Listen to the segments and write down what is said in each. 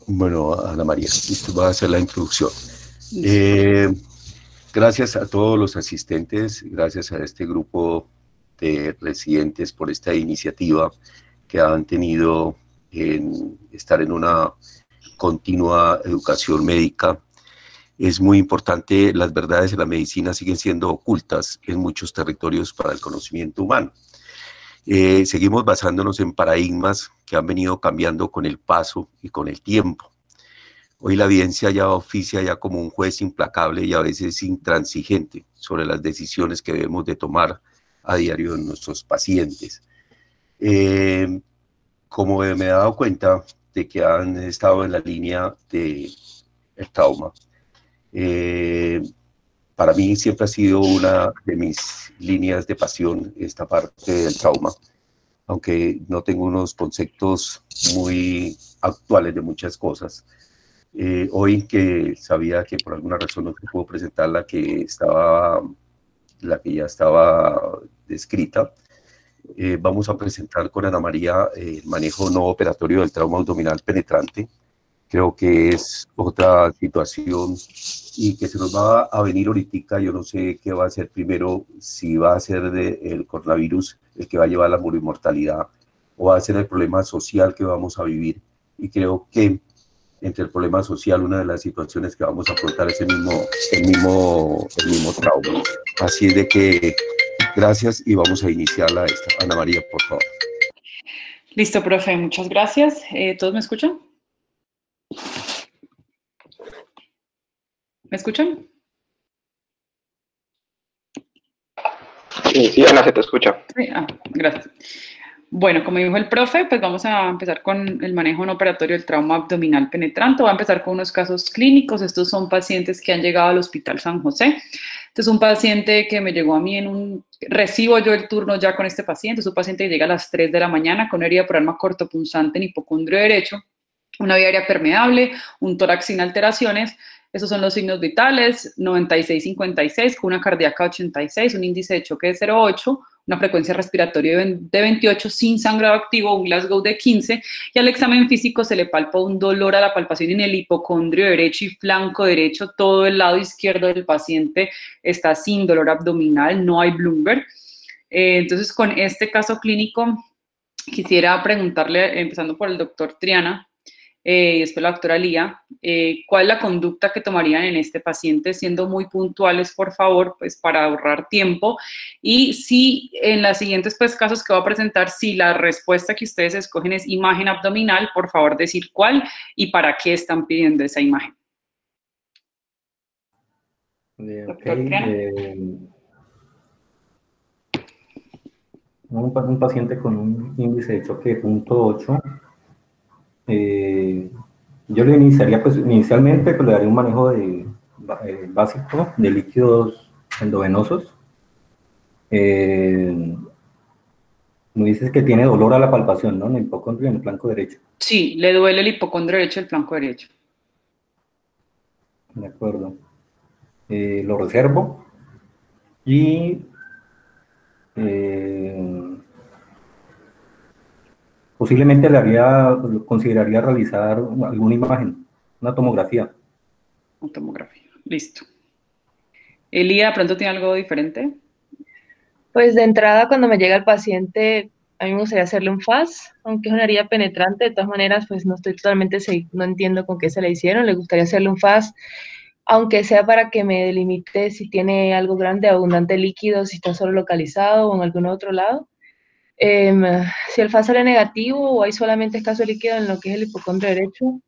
Bueno, Ana María, voy a hacer la introducción. Gracias a todos los asistentes, gracias a este grupo de residentes por esta iniciativa que han tenido en estar en una continua educación médica. Es muy importante, las verdades de la medicina siguen siendo ocultas en muchos territorios para el conocimiento humano. Seguimos basándonos en paradigmas que han venido cambiando con el paso y con el tiempo. Hoy la evidencia ya oficia ya como un juez implacable y a veces intransigente sobre las decisiones que debemos de tomar a diario en nuestros pacientes. Como me he dado cuenta de que han estado en la línea del trauma, para mí siempre ha sido una de mis líneas de pasión esta parte del trauma, aunque no tengo unos conceptos muy actuales de muchas cosas. Hoy que sabía que por alguna razón no se pudo presentar la que ya estaba descrita, vamos a presentar con Ana María el manejo no operatorio del trauma abdominal penetrante. Creo que es otra situación y que se nos va a venir ahorita. Yo no sé qué va a ser primero, si va a ser el coronavirus el que va a llevar la morimortalidad o va a ser el problema social que vamos a vivir. Y creo que entre el problema social, una de las situaciones que vamos a afrontar es el mismo trauma. Así es de que gracias y vamos a iniciarla esta. Ana María, por favor. Listo, profe, muchas gracias. ¿Todos me escuchan? ¿Me escuchan? Sí, Ana, se te escucha. Sí, gracias. Bueno, como dijo el profe, pues vamos a empezar con el manejo no operatorio del trauma abdominal penetrante. Voy a empezar con unos casos clínicos. Estos son pacientes que han llegado al Hospital San José. Este es un paciente que me llegó a mí recibo yo el turno ya con este paciente. Es un paciente que llega a las 3 de la mañana con una herida por arma cortopunzante en hipocondrio derecho, una vía aérea permeable, un tórax sin alteraciones. Esos son los signos vitales: 96-56, con una cardíaca 86, un índice de choque de 0,8, una frecuencia respiratoria de 28, sin sangrado activo, un Glasgow de 15, y al examen físico se le palpa un dolor a la palpación en el hipocondrio derecho y flanco derecho. Todo el lado izquierdo del paciente está sin dolor abdominal, no hay Bloomberg. Entonces, con este caso clínico, quisiera preguntarle, empezando por el doctor Triana, y después la doctora Lía, ¿cuál es la conducta que tomarían en este paciente? Siendo muy puntuales, por favor, pues para ahorrar tiempo. Y si en los siguientes casos que voy a presentar, si la respuesta que ustedes escogen es imagen abdominal, por favor decir cuál y para qué están pidiendo esa imagen. Un paciente con un índice de choque de 0.8. Yo le iniciaría, pues inicialmente le daría un manejo básico de líquidos endovenosos. Me dices que tiene dolor a la palpación, ¿no? En el hipocondrio, en el flanco derecho. Sí, le duele el hipocondrio derecho y el flanco derecho. De acuerdo. Lo reservo y posiblemente consideraría realizar alguna imagen, una tomografía. Una tomografía, listo. Elía, ¿de pronto tiene algo diferente? Pues de entrada, cuando me llega el paciente, a mí me gustaría hacerle un FAS, aunque es una herida penetrante. De todas maneras, pues no estoy totalmente, no entiendo con qué se le hicieron. Le gustaría hacerle un FAS, aunque sea para que me delimite si tiene algo grande, abundante líquido, si está solo localizado o en algún otro lado. Si el FAS sale negativo o hay solamente escaso líquido en lo que es el hipocondrio derecho,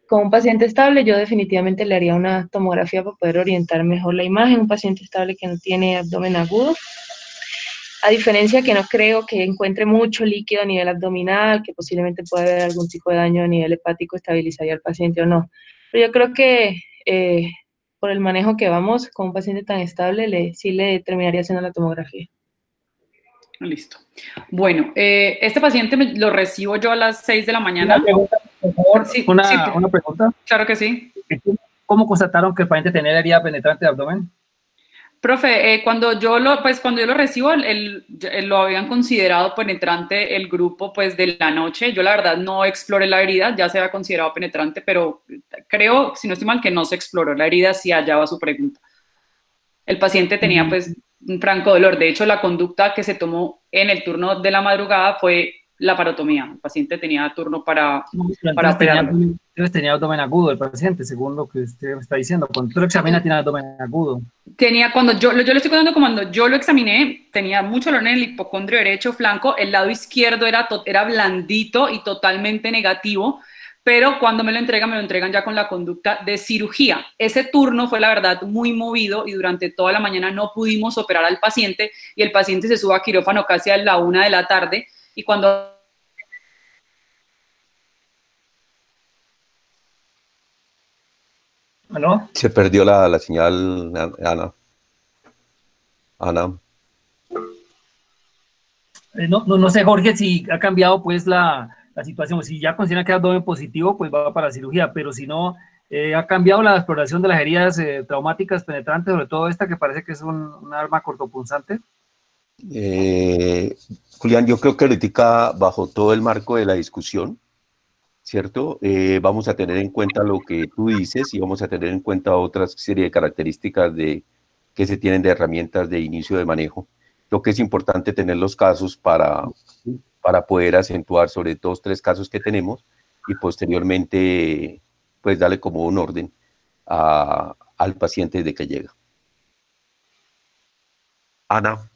con un paciente estable yo definitivamente le haría una tomografía para poder orientar mejor la imagen. Un paciente estable que no tiene abdomen agudo, a diferencia que no creo que encuentre mucho líquido a nivel abdominal, que posiblemente pueda haber algún tipo de daño a nivel hepático, estabilizaría al paciente o no. Pero yo creo que por el manejo que vamos con un paciente tan estable, sí le terminaría haciendo la tomografía. Listo. Bueno, este paciente lo recibo yo a las 6 de la mañana. Una pregunta, por favor. Sí, Una pregunta. Claro que sí. ¿Cómo constataron que el paciente tenía herida penetrante de abdomen? Profe, cuando yo lo recibo, lo habían considerado penetrante el grupo pues de la noche. Yo la verdad no exploré la herida, ya se había considerado penetrante, pero creo, si no estoy mal, que no se exploró la herida si hallaba su pregunta. El paciente tenía pues un franco dolor. De hecho, la conducta que se tomó en el turno de la madrugada fue la parotomía. El paciente tenía turno para operarlo. Entonces tenía abdomen agudo el paciente, según lo que usted me está diciendo. Cuando usted lo examina, tiene abdomen agudo. Cuando yo lo estoy contando, cuando yo lo examiné, tenía mucho dolor en el hipocondrio derecho flanco. El lado izquierdo era blandito y totalmente negativo. Pero cuando me lo entregan ya con la conducta de cirugía. Ese turno fue, la verdad, muy movido y durante toda la mañana no pudimos operar al paciente y el paciente se sube a quirófano casi a la 1 de la tarde y cuando... ¿Aló? Se perdió la señal, Ana. Ana. No sé, Jorge, si ha cambiado pues la situación. Si ya considera que es abdomen positivo, pues va para cirugía, pero si no, ha cambiado la exploración de las heridas traumáticas penetrantes, sobre todo esta que parece que es un arma cortopunzante. Julián, yo creo que ahorita bajo todo el marco de la discusión, ¿cierto? Vamos a tener en cuenta lo que tú dices y vamos a tener en cuenta otra serie de características que se tienen de herramientas de inicio de manejo. Lo que es importante tener los casos para poder acentuar sobre 2 o 3 casos que tenemos y posteriormente pues darle como un orden al paciente desde que llega. Ana.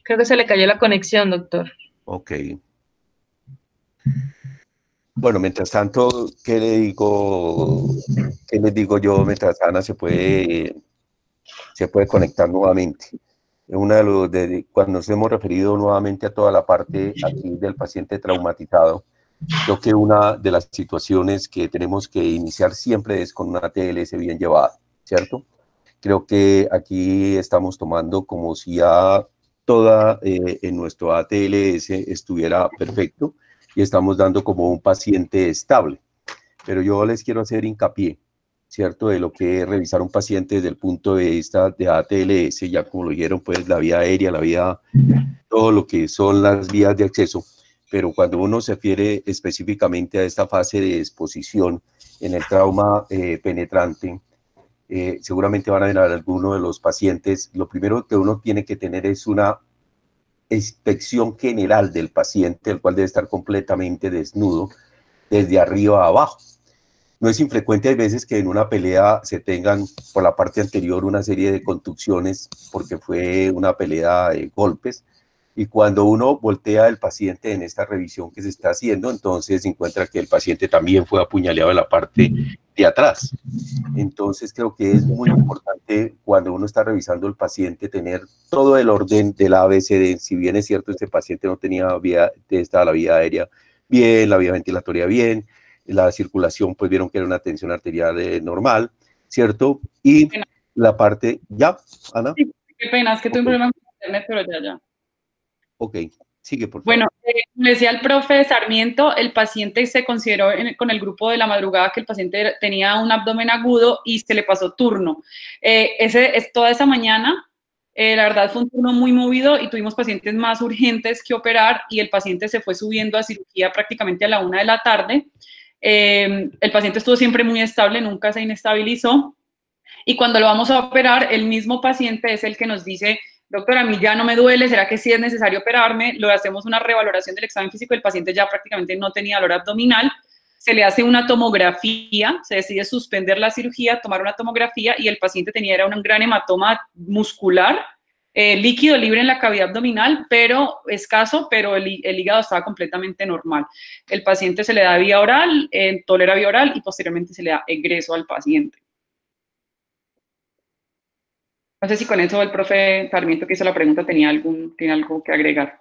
Creo que se le cayó la conexión, doctor. Ok. Bueno, mientras tanto, ¿qué les digo yo mientras Ana se puede conectar nuevamente? Cuando nos hemos referido nuevamente a toda la parte aquí del paciente traumatizado, creo que una de las situaciones que tenemos que iniciar siempre es con una TLS bien llevada, ¿cierto? Creo que aquí estamos tomando como si ya toda en nuestro ATLS estuviera perfecto y estamos dando como un paciente estable. Pero yo les quiero hacer hincapié, ¿cierto? De lo que es revisar un paciente desde el punto de vista de ATLS, ya como lo dijeron, pues la vía aérea, todo lo que son las vías de acceso. Pero cuando uno se refiere específicamente a esta fase de exposición en el trauma penetrante, seguramente van a ver a alguno de los pacientes. Lo primero que uno tiene que tener es una inspección general del paciente, el cual debe estar completamente desnudo desde arriba a abajo. No es infrecuente, hay veces que en una pelea se tengan por la parte anterior una serie de contusiones porque fue una pelea de golpes, y cuando uno voltea al paciente en esta revisión que se está haciendo, entonces se encuentra que el paciente también fue apuñaleado en la parte de atrás. Entonces creo que es muy importante cuando uno está revisando el paciente tener todo el orden del ABCD. Si bien es cierto, este paciente no tenía la vía aérea bien, la vía ventilatoria bien, la circulación, pues vieron que era una tensión arterial normal, ¿cierto? Y la parte, ¿ya, Ana? Sí, qué pena, es que tuve un problema con internet, pero ya. Ok, sigue, por favor. Bueno, como decía el profe Sarmiento, el paciente se consideró con el grupo de la madrugada que el paciente tenía un abdomen agudo y se le pasó turno. Toda esa mañana, la verdad fue un turno muy movido y tuvimos pacientes más urgentes que operar y el paciente se fue subiendo a cirugía prácticamente a la 1 de la tarde. El paciente estuvo siempre muy estable, nunca se inestabilizó. Y cuando lo vamos a operar, el mismo paciente es el que nos dice: doctor, a mí ya no me duele, ¿será que sí es necesario operarme? Le hacemos una revaloración del examen físico, el paciente ya prácticamente no tenía dolor abdominal, se le hace una tomografía, se decide suspender la cirugía, tomar una tomografía y el paciente era un gran hematoma muscular, líquido libre en la cavidad abdominal, pero escaso, pero el hígado estaba completamente normal. El paciente se le da vía oral, tolera vía oral y posteriormente se le da egreso al paciente. No sé si con eso el profe Sarmiento que hizo la pregunta tiene algo que agregar.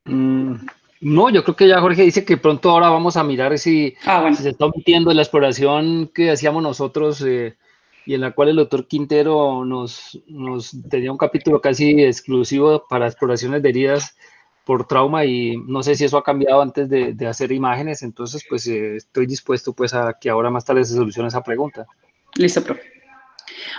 No, yo creo que ya Jorge dice que pronto ahora vamos a mirar si se está omitiendo la exploración que hacíamos nosotros y en la cual el doctor Quintero nos tenía un capítulo casi exclusivo para exploraciones de heridas por trauma, y no sé si eso ha cambiado antes de hacer imágenes. Entonces pues estoy dispuesto pues a que ahora más tarde se solucione esa pregunta. Listo, profe.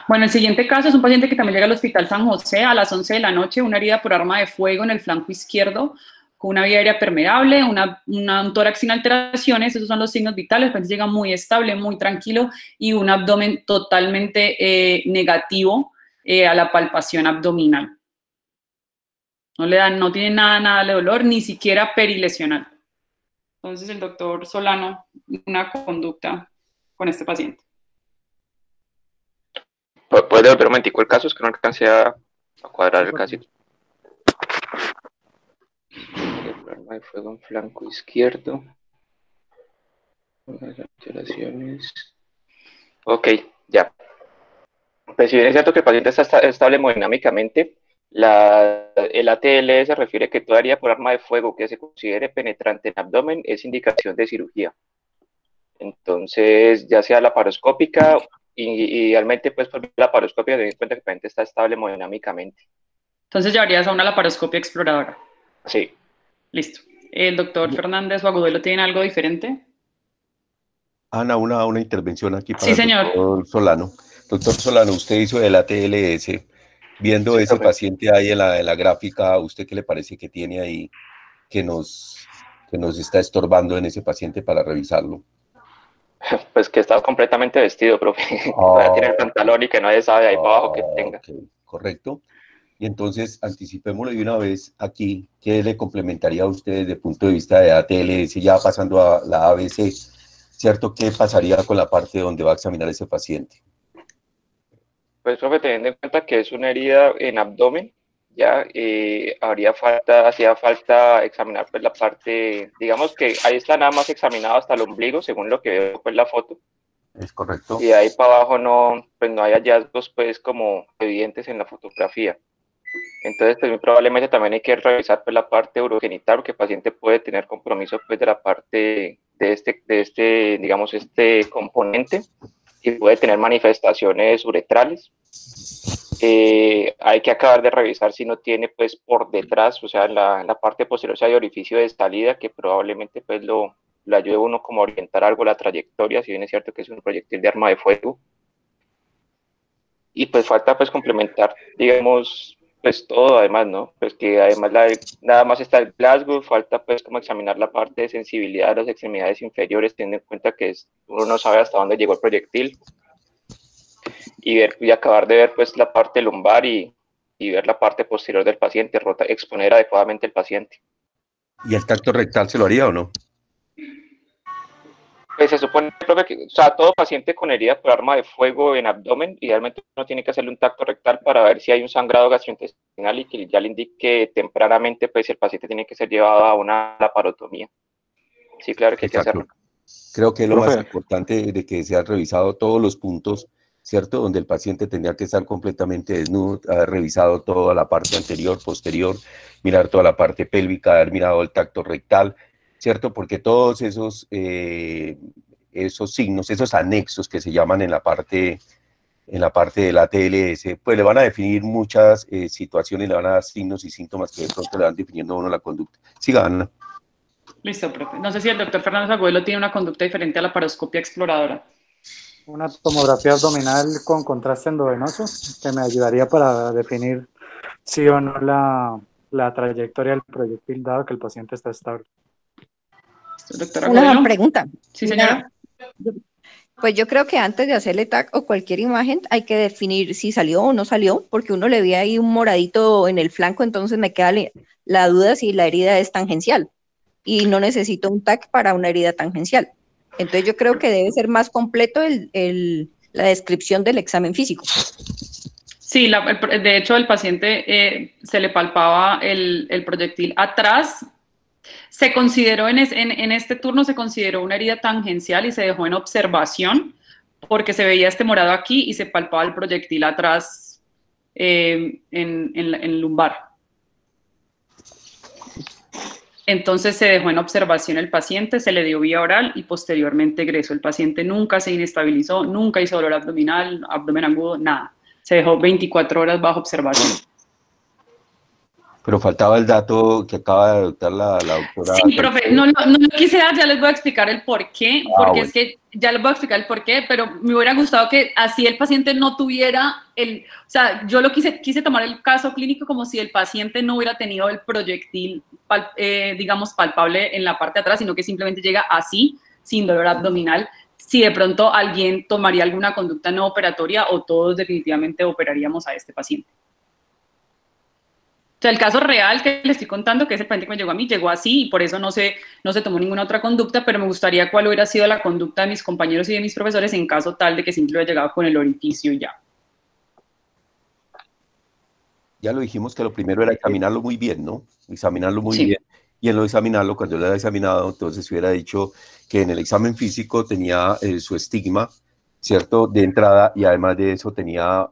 Bueno, el siguiente caso es un paciente que también llega al Hospital San José a las 11 de la noche, una herida por arma de fuego en el flanco izquierdo, con una vía aérea permeable, un tórax sin alteraciones. Esos son los signos vitales. El paciente llega muy estable, muy tranquilo, y un abdomen totalmente negativo a la palpación abdominal. No tiene nada de dolor, ni siquiera perilesional. Entonces el doctor Solano, una conducta con este paciente. ¿Puede volver un momentico el caso? Es que no alcancé a cuadrar el casito. Arma de fuego en flanco izquierdo. Unas alteraciones. Ok, ya. Pues si bien es cierto que el paciente está estable hemodinámicamente, el ATL se refiere que toda herida por arma de fuego que se considere penetrante en abdomen es indicación de cirugía. Entonces, ya sea laparoscópica, idealmente pues por la laparoscopia, ten en cuenta que el paciente está estable hemodinámicamente. Entonces llevarías a una laparoscopia exploradora. Sí. Listo. ¿El doctor Fernández o Agudelo tienen algo diferente? Ana, una intervención aquí para Sí, señor. el doctor Solano. Doctor Solano, usted hizo el ATLS. Viendo ese paciente ahí en la gráfica, ¿usted qué le parece que tiene ahí que nos está estorbando en ese paciente para revisarlo? Pues que está completamente vestido, profe. Tiene el pantalón y que nadie sabe ahí para abajo que tenga. Okay, correcto. Y entonces, anticipémoslo de una vez aquí, ¿qué le complementaría a usted desde el punto de vista de ATLS, ya pasando a la ABC, ¿cierto? ¿Qué pasaría con la parte donde va a examinar ese paciente? Pues, profe, teniendo en cuenta que es una herida en abdomen, ya hacía falta examinar pues la parte, digamos que ahí está nada más examinado hasta el ombligo, según lo que veo pues la foto. Es correcto. Y ahí para abajo no hay hallazgos pues como evidentes en la fotografía. Entonces, pues muy probablemente también hay que revisar pues la parte urogenital, porque el paciente puede tener compromiso pues de la parte de este digamos, este componente, y puede tener manifestaciones uretrales. Hay que acabar de revisar si no tiene pues por detrás, o sea, en la parte posterior, si hay orificio de salida que probablemente pues lo ayude a uno como a orientar algo la trayectoria, si bien es cierto que es un proyectil de arma de fuego. Y pues falta pues complementar, digamos, pues todo además, ¿no? Pues que además nada más está el Glasgow, falta pues como examinar la parte de sensibilidad de las extremidades inferiores, teniendo en cuenta que uno no sabe hasta dónde llegó el proyectil, y acabar de ver pues la parte lumbar y ver la parte posterior del paciente, exponer adecuadamente el paciente. ¿Y el tacto rectal se lo haría o no? Pues se supone, profe, que, o sea, todo paciente con herida por arma de fuego en abdomen, idealmente uno tiene que hacerle un tacto rectal para ver si hay un sangrado gastrointestinal y que ya le indique tempranamente pues el paciente tiene que ser llevado a una laparotomía. Sí, claro que hay que hacerlo. Creo que es lo más importante de que se han revisado todos los puntos, ¿cierto? Donde el paciente tenía que estar completamente desnudo, haber revisado toda la parte anterior, posterior, mirar toda la parte pélvica, haber mirado el tacto rectal, ¿cierto? Porque todos esos signos, esos anexos que se llaman en la parte del ATLS, pues le van a definir muchas situaciones, le van a dar signos y síntomas que de pronto le van definiendo a uno la conducta. Siga, Ana. Listo, profe. No sé si el doctor Fernández Agudelo tiene una conducta diferente a la laparoscopia exploradora. Una tomografía abdominal con contraste endovenoso que me ayudaría para definir sí o no la trayectoria del proyectil, dado que el paciente está estable. Una pregunta. Sí, señora. Pues yo creo que antes de hacerle TAC o cualquier imagen hay que definir si salió o no salió, porque uno le ve ahí un moradito en el flanco, entonces me queda la duda si la herida es tangencial y no necesito un TAC para una herida tangencial. Entonces yo creo que debe ser más completo la descripción del examen físico. Sí, de hecho el paciente se le palpaba el proyectil atrás. Se consideró en este turno se consideró una herida tangencial y se dejó en observación porque se veía este morado aquí y se palpaba el proyectil atrás en lumbar. Entonces se dejó en observación el paciente, se le dio vía oral y posteriormente egresó. El paciente nunca se inestabilizó, nunca hizo dolor abdominal, abdomen agudo, nada. Se dejó 24 horas bajo observación. Pero faltaba el dato que acaba de adoptar la doctora. Sí, profe, no lo quise dar, ya les voy a explicar el por qué, porque bueno. es que ya les voy a explicar el por qué, pero me hubiera gustado que así el paciente no tuviera o sea, yo lo quise tomar el caso clínico como si el paciente no hubiera tenido el proyectil, digamos, palpable en la parte de atrás, sino que simplemente llega así, sin dolor abdominal. Si de pronto alguien tomaría alguna conducta no operatoria o todos definitivamente operaríamos a este paciente. O sea, el caso real que le estoy contando, que es el paciente que me llegó a mí, llegó así y por eso no se tomó ninguna otra conducta, pero me gustaría cuál hubiera sido la conducta de mis compañeros y de mis profesores en caso tal de que siempre hubiera llegado con el orificio ya. Ya lo dijimos que lo primero era examinarlo muy bien, ¿no? Examinarlo muy Sí. bien. Y en lo de examinarlo, cuando yo lo había examinado, entonces hubiera dicho que en el examen físico tenía su estigma, ¿cierto? De entrada, y además de eso tenía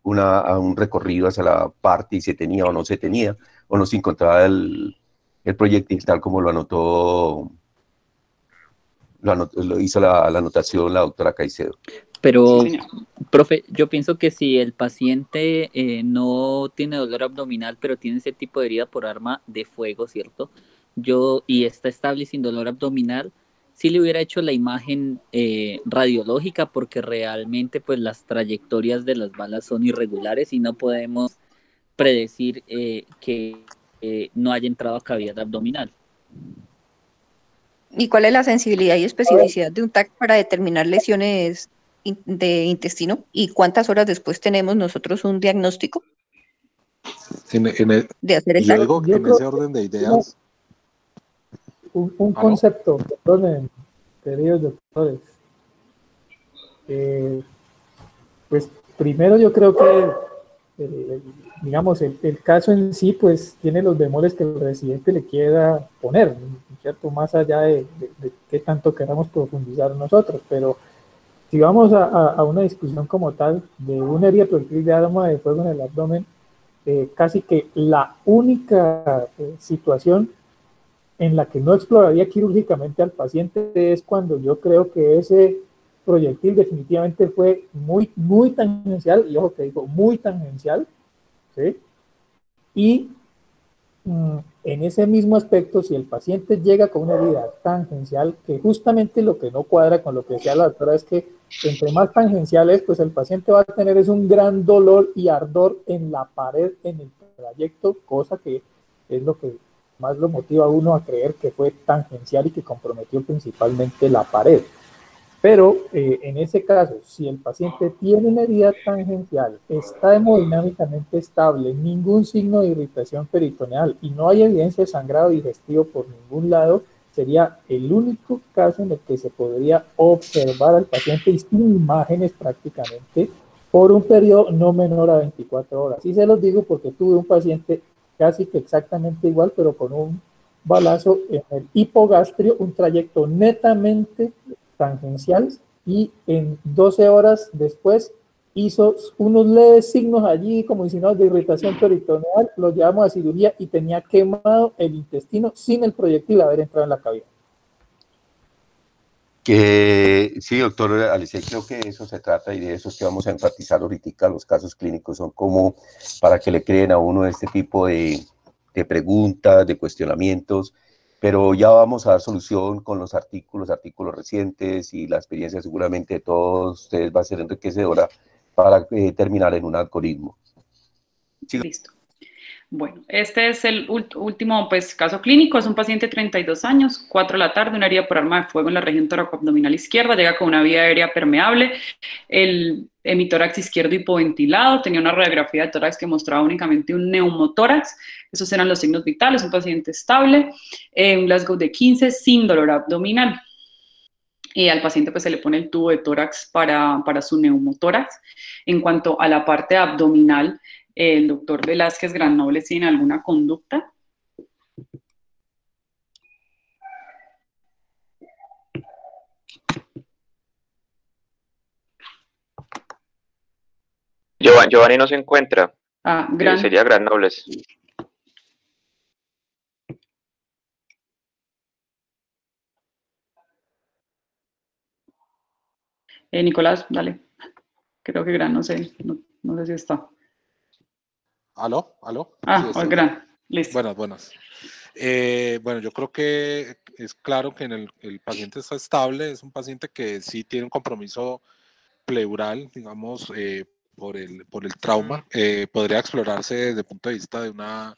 un recorrido hacia la parte y se tenía o no se tenía, o no se encontraba el proyectil tal como lo hizo la anotación la doctora Caicedo. Pero, Sí, señor. profe, yo pienso que si el paciente no tiene dolor abdominal, pero tiene ese tipo de herida por arma de fuego, ¿cierto? Y está estable y sin dolor abdominal, sí le hubiera hecho la imagen radiológica, porque realmente pues las trayectorias de las balas son irregulares y no podemos predecir que no haya entrado a cavidad abdominal. ¿Y cuál es la sensibilidad y especificidad de un TAC para determinar lesiones de intestino? ¿Y cuántas horas después tenemos nosotros un diagnóstico de hacer el TAC? Luego, en ese orden de ideas... Un concepto, perdonen, queridos doctores. Pues primero yo creo que, digamos, el caso en sí, pues tiene los bemoles que el residente le quiera poner, ¿cierto? Más allá de qué tanto queramos profundizar nosotros, pero si vamos a una discusión como tal de una herida proyectil de arma de fuego en el abdomen, casi que la única situación en la que no exploraría quirúrgicamente al paciente es cuando yo creo que ese proyectil definitivamente fue muy tangencial, y ojo que digo muy tangencial, ¿sí? Y en ese mismo aspecto, si el paciente llega con una herida tangencial, que justamente lo que no cuadra con lo que decía la doctora es que entre más tangencial es, pues el paciente va a tener es un gran dolor y ardor en la pared, en el trayecto, cosa que es lo que más lo motiva a uno a creer que fue tangencial y que comprometió principalmente la pared. Pero en ese caso, si el paciente tiene una herida tangencial, está hemodinámicamente estable, ningún signo de irritación peritoneal y no hay evidencia de sangrado digestivo por ningún lado, sería el único caso en el que se podría observar al paciente y sin imágenes prácticamente por un periodo no menor a 24 horas. Y se los digo porque tuve un paciente casi que exactamente igual, pero con un balazo en el hipogastrio, un trayecto netamente tangencial, y en 12 horas después hizo unos leves signos allí como insinuados de irritación peritoneal, lo llevamos a cirugía y tenía quemado el intestino sin el proyectil haber entrado en la cavidad. Que sí, doctor Alicey, creo que eso se trata y de eso es que vamos a enfatizar ahorita. Los casos clínicos son como para que le creen a uno este tipo de preguntas, de cuestionamientos, pero ya vamos a dar solución con los artículos recientes, y la experiencia seguramente de todos ustedes va a ser enriquecedora para terminar en un algoritmo. Sí. Listo. Bueno, este es el último pues, caso clínico. Es un paciente de 32 años, 4 de la tarde, una herida por arma de fuego en la región toracoabdominal izquierda, llega con una vía aérea permeable, el hemitórax izquierdo hipoventilado, tenía una radiografía de tórax que mostraba únicamente un neumotórax. Esos eran los signos vitales, un paciente estable, un Glasgow de 15 sin dolor abdominal. Y al paciente pues se le pone el tubo de tórax para su neumotórax. En cuanto a la parte abdominal, el doctor Velázquez Granobles tiene alguna conducta. Giovanni no se encuentra. Ah, Sería Granobles. Nicolás, dale. Creo que Gran, no sé si está. ¿Aló? Ah, Sí, Gran, listo. Buenas. Bueno, yo creo que es claro que el paciente está estable, es un paciente que sí tiene un compromiso pleural, digamos, por el trauma. Podría explorarse desde el punto de vista de una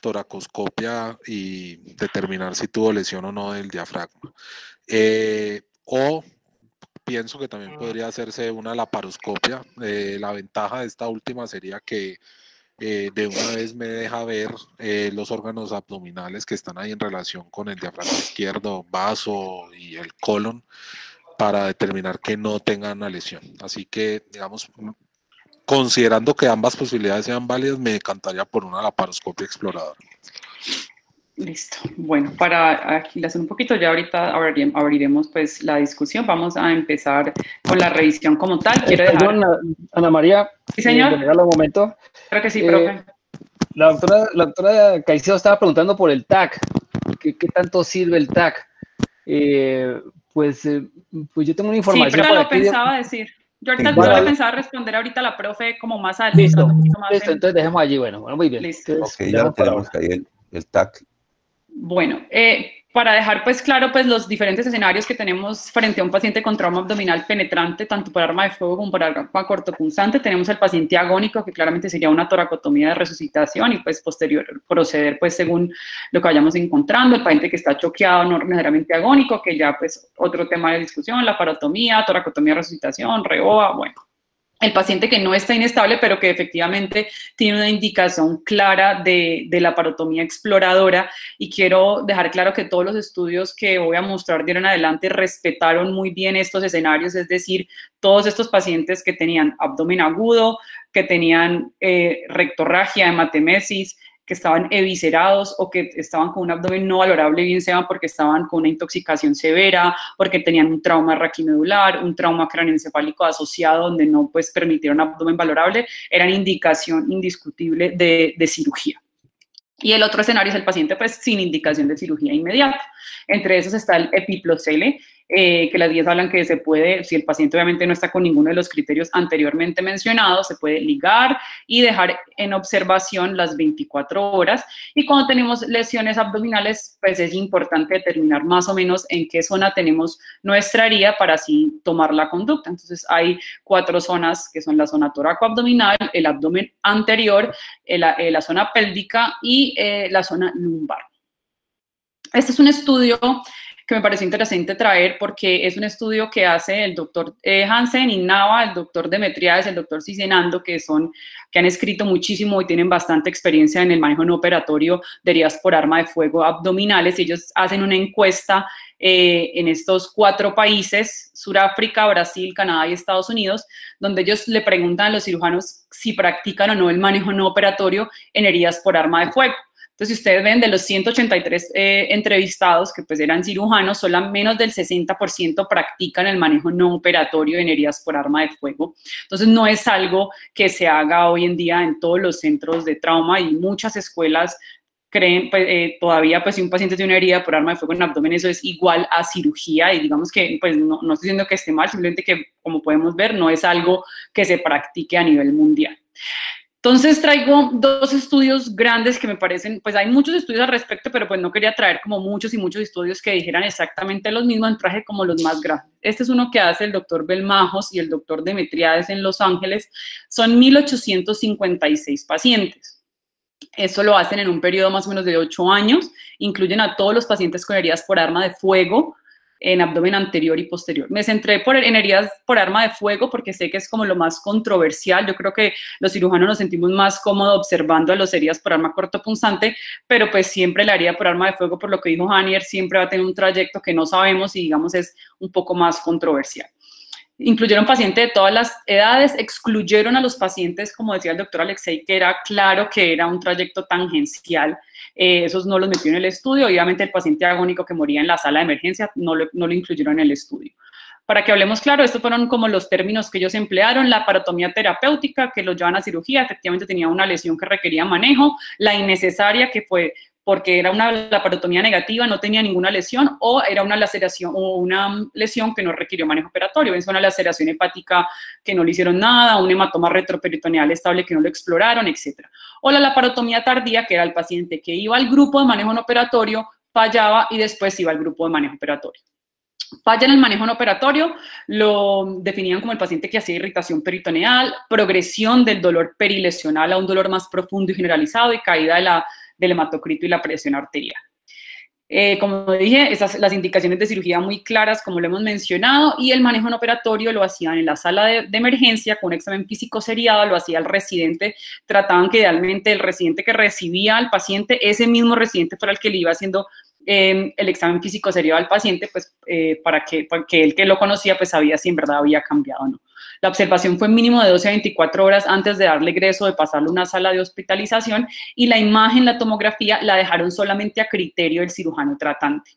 toracoscopia y determinar si tuvo lesión o no del diafragma. O pienso que también podría hacerse una laparoscopia. La ventaja de esta última sería que de una vez me deja ver los órganos abdominales que están ahí en relación con el diafragma izquierdo, vaso y el colon, para determinar que no tengan una lesión. Así que, digamos, considerando que ambas posibilidades sean válidas, me decantaría por una laparoscopia exploradora. Listo. Bueno, para agilizar un poquito, ya ahorita abriremos pues la discusión. Vamos a empezar con la revisión como tal. Quiero dejar... Perdón, Ana María. Sí, señor. Un momento. Creo que sí, profe. La doctora Caicedo estaba preguntando por el TAC. ¿Qué tanto sirve el TAC? Pues yo tengo una información. Sí, pero lo pensaba decir. Yo le pensaba responder ahorita a la profe como más adelante. Listo, entonces dejemos allí. Bueno, muy bien. Listo. Entonces, ya tenemos ahí el TAC. Bueno, para dejar pues claro pues los diferentes escenarios que tenemos frente a un paciente con trauma abdominal penetrante, tanto por arma de fuego como por arma cortopunzante, tenemos el paciente agónico, que claramente sería una toracotomía de resucitación y pues posterior proceder pues según lo que vayamos encontrando, el paciente que está choqueado no necesariamente agónico, que ya pues otro tema de discusión, la parotomía, toracotomía de resucitación, REOA, bueno. El paciente que no está inestable, pero que efectivamente tiene una indicación clara de la parotomía exploradora, y quiero dejar claro que todos los estudios que voy a mostrar de ahora en adelante respetaron muy bien estos escenarios, es decir, todos estos pacientes que tenían abdomen agudo, que tenían rectorragia, hematemesis, que estaban eviscerados o que estaban con un abdomen no valorable, bien sea porque estaban con una intoxicación severa, porque tenían un trauma raquimedular, un trauma craneoencefálico asociado donde no pues permitieron abdomen valorable, eran indicación indiscutible de cirugía. Y el otro escenario es el paciente pues sin indicación de cirugía inmediata. Entre esos está el epiplocele, que las guías hablan que se puede, si el paciente obviamente no está con ninguno de los criterios anteriormente mencionados, se puede ligar y dejar en observación las 24 horas. Y cuando tenemos lesiones abdominales, pues es importante determinar más o menos en qué zona tenemos nuestra herida para así tomar la conducta. Entonces hay 4 zonas que son la zona toracoabdominal, el abdomen anterior, la zona pélvica y la zona lumbar. Este es un estudio que me pareció interesante traer porque es un estudio que hace el doctor Hansen y Nava, el doctor Demetriades, el doctor Cisenando, que han escrito muchísimo y tienen bastante experiencia en el manejo no operatorio de heridas por arma de fuego abdominales. Ellos hacen una encuesta en estos 4 países, Sudáfrica, Brasil, Canadá y Estados Unidos, donde ellos le preguntan a los cirujanos si practican o no el manejo no operatorio en heridas por arma de fuego. Entonces, si ustedes ven, de los 183 entrevistados, que pues eran cirujanos, solo menos del 60% practican el manejo no operatorio en heridas por arma de fuego. Entonces, no es algo que se haga hoy en día en todos los centros de trauma, y muchas escuelas creen todavía, pues si un paciente tiene una herida por arma de fuego en el abdomen, eso es igual a cirugía, y digamos que pues no estoy diciendo que esté mal, simplemente que, como podemos ver, no es algo que se practique a nivel mundial. Entonces traigo 2 estudios grandes que me parecen, pues hay muchos estudios al respecto, pero pues no quería traer como muchos estudios que dijeran exactamente los mismos, traje como los más grandes. Este es uno que hace el doctor Belmajos y el doctor Demetriades en Los Ángeles. Son 1,856 pacientes. Esto lo hacen en un periodo más o menos de 8 años, incluyen a todos los pacientes con heridas por arma de fuego, en abdomen anterior y posterior. Me centré en heridas por arma de fuego porque sé que es como lo más controversial. Yo creo que los cirujanos nos sentimos más cómodos observando a las heridas por arma cortopunzante, pero pues siempre la herida por arma de fuego, por lo que dijo Hanier, siempre va a tener un trayecto que no sabemos y digamos es un poco más controversial. Incluyeron pacientes de todas las edades, excluyeron a los pacientes, como decía el doctor Alexei, que era claro que era un trayecto tangencial. Esos no los metió en el estudio. Obviamente el paciente agónico que moría en la sala de emergencia no lo incluyeron en el estudio. Para que hablemos claro, estos fueron como los términos que ellos emplearon: la parotomía terapéutica, que lo llevan a cirugía, efectivamente tenía una lesión que requería manejo; la innecesaria, que fue porque era una laparotomía negativa, no tenía ninguna lesión, o era una laceración o una lesión que no requirió manejo operatorio, es una laceración hepática que no le hicieron nada, un hematoma retroperitoneal estable que no lo exploraron, etc. O la laparotomía tardía, que era el paciente que iba al grupo de manejo no operatorio, fallaba y después iba al grupo de manejo operatorio. Falla en el manejo no operatorio, lo definían como el paciente que hacía irritación peritoneal, progresión del dolor perilesional a un dolor más profundo y generalizado y caída del hematocrito y la presión arterial. Como dije, las indicaciones de cirugía muy claras, como lo hemos mencionado, y el manejo no operatorio lo hacían en la sala de emergencia con un examen físico seriado, lo hacía el residente, trataban que idealmente el residente que recibía al paciente, ese mismo residente fuera el que le iba haciendo el examen físico seriado al paciente, pues para que el que lo conocía pues sabía si en verdad había cambiado o no. La observación fue mínimo de 12 a 24 horas antes de darle egreso, de pasarle a una sala de hospitalización, y la imagen, la tomografía, la dejaron solamente a criterio del cirujano tratante.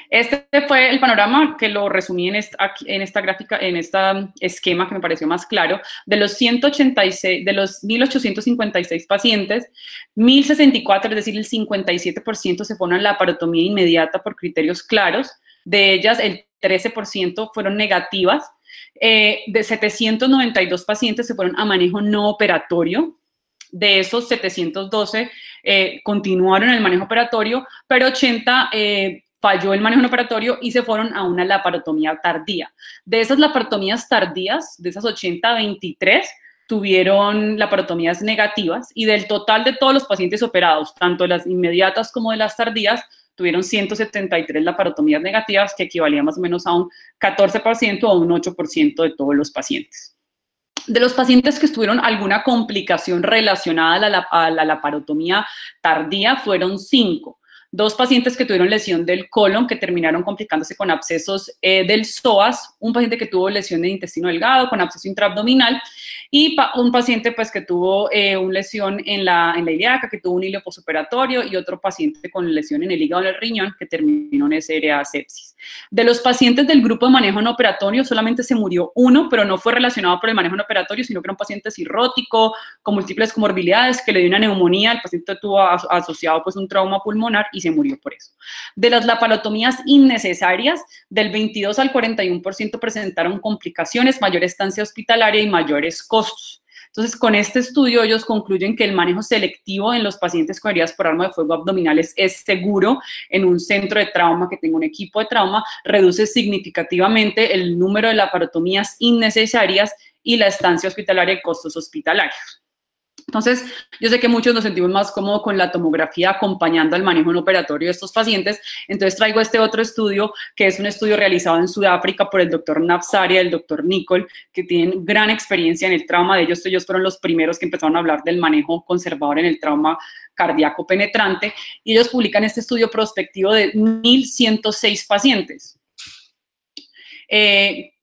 Este fue el panorama que lo resumí en esta gráfica, en este esquema que me pareció más claro. De los 1.856 pacientes, 1.064, es decir, el 57% se fueron a la laparotomía inmediata por criterios claros. De ellas, el 13% fueron negativas. De 792 pacientes se fueron a manejo no operatorio. De esos 712 continuaron el manejo operatorio, pero 80 falló el manejo operatorio y se fueron a una laparotomía tardía. De esas laparotomías tardías, de esas 80, 23 tuvieron laparotomías negativas, y del total de todos los pacientes operados, tanto las inmediatas como de las tardías, tuvieron 173 laparotomías negativas, que equivalía más o menos a un 14% o un 8% de todos los pacientes. De los pacientes que tuvieron alguna complicación relacionada a la laparotomía tardía, fueron 5. 2 pacientes que tuvieron lesión del colon, que terminaron complicándose con abscesos del psoas, un paciente que tuvo lesión del intestino delgado con absceso intraabdominal, y un paciente pues que tuvo una lesión en la ilíaca, que tuvo un hilo posoperatorio, y otro paciente con lesión en el hígado y el riñón que terminó en SRA sepsis. De los pacientes del grupo de manejo no operatorio solamente se murió uno, pero no fue relacionado por el manejo no operatorio, sino que era un paciente cirrótico con múltiples comorbilidades que le dio una neumonía. El paciente tuvo asociado pues un trauma pulmonar y se murió por eso. De las laparotomías innecesarias, del 22 al 41% presentaron complicaciones, mayor estancia hospitalaria y mayores costos. Entonces, con este estudio ellos concluyen que el manejo selectivo en los pacientes con heridas por arma de fuego abdominales es seguro en un centro de trauma que tenga un equipo de trauma, reduce significativamente el número de laparotomías innecesarias y la estancia hospitalaria y costos hospitalarios. Entonces, yo sé que muchos nos sentimos más cómodos con la tomografía acompañando al manejo no operatorio de estos pacientes, entonces traigo este otro estudio, que es un estudio realizado en Sudáfrica por el doctor Nafsaria y el doctor Nicol, que tienen gran experiencia en el trauma. De ellos fueron los primeros que empezaron a hablar del manejo conservador en el trauma cardíaco penetrante, y ellos publican este estudio prospectivo de 1.106 pacientes.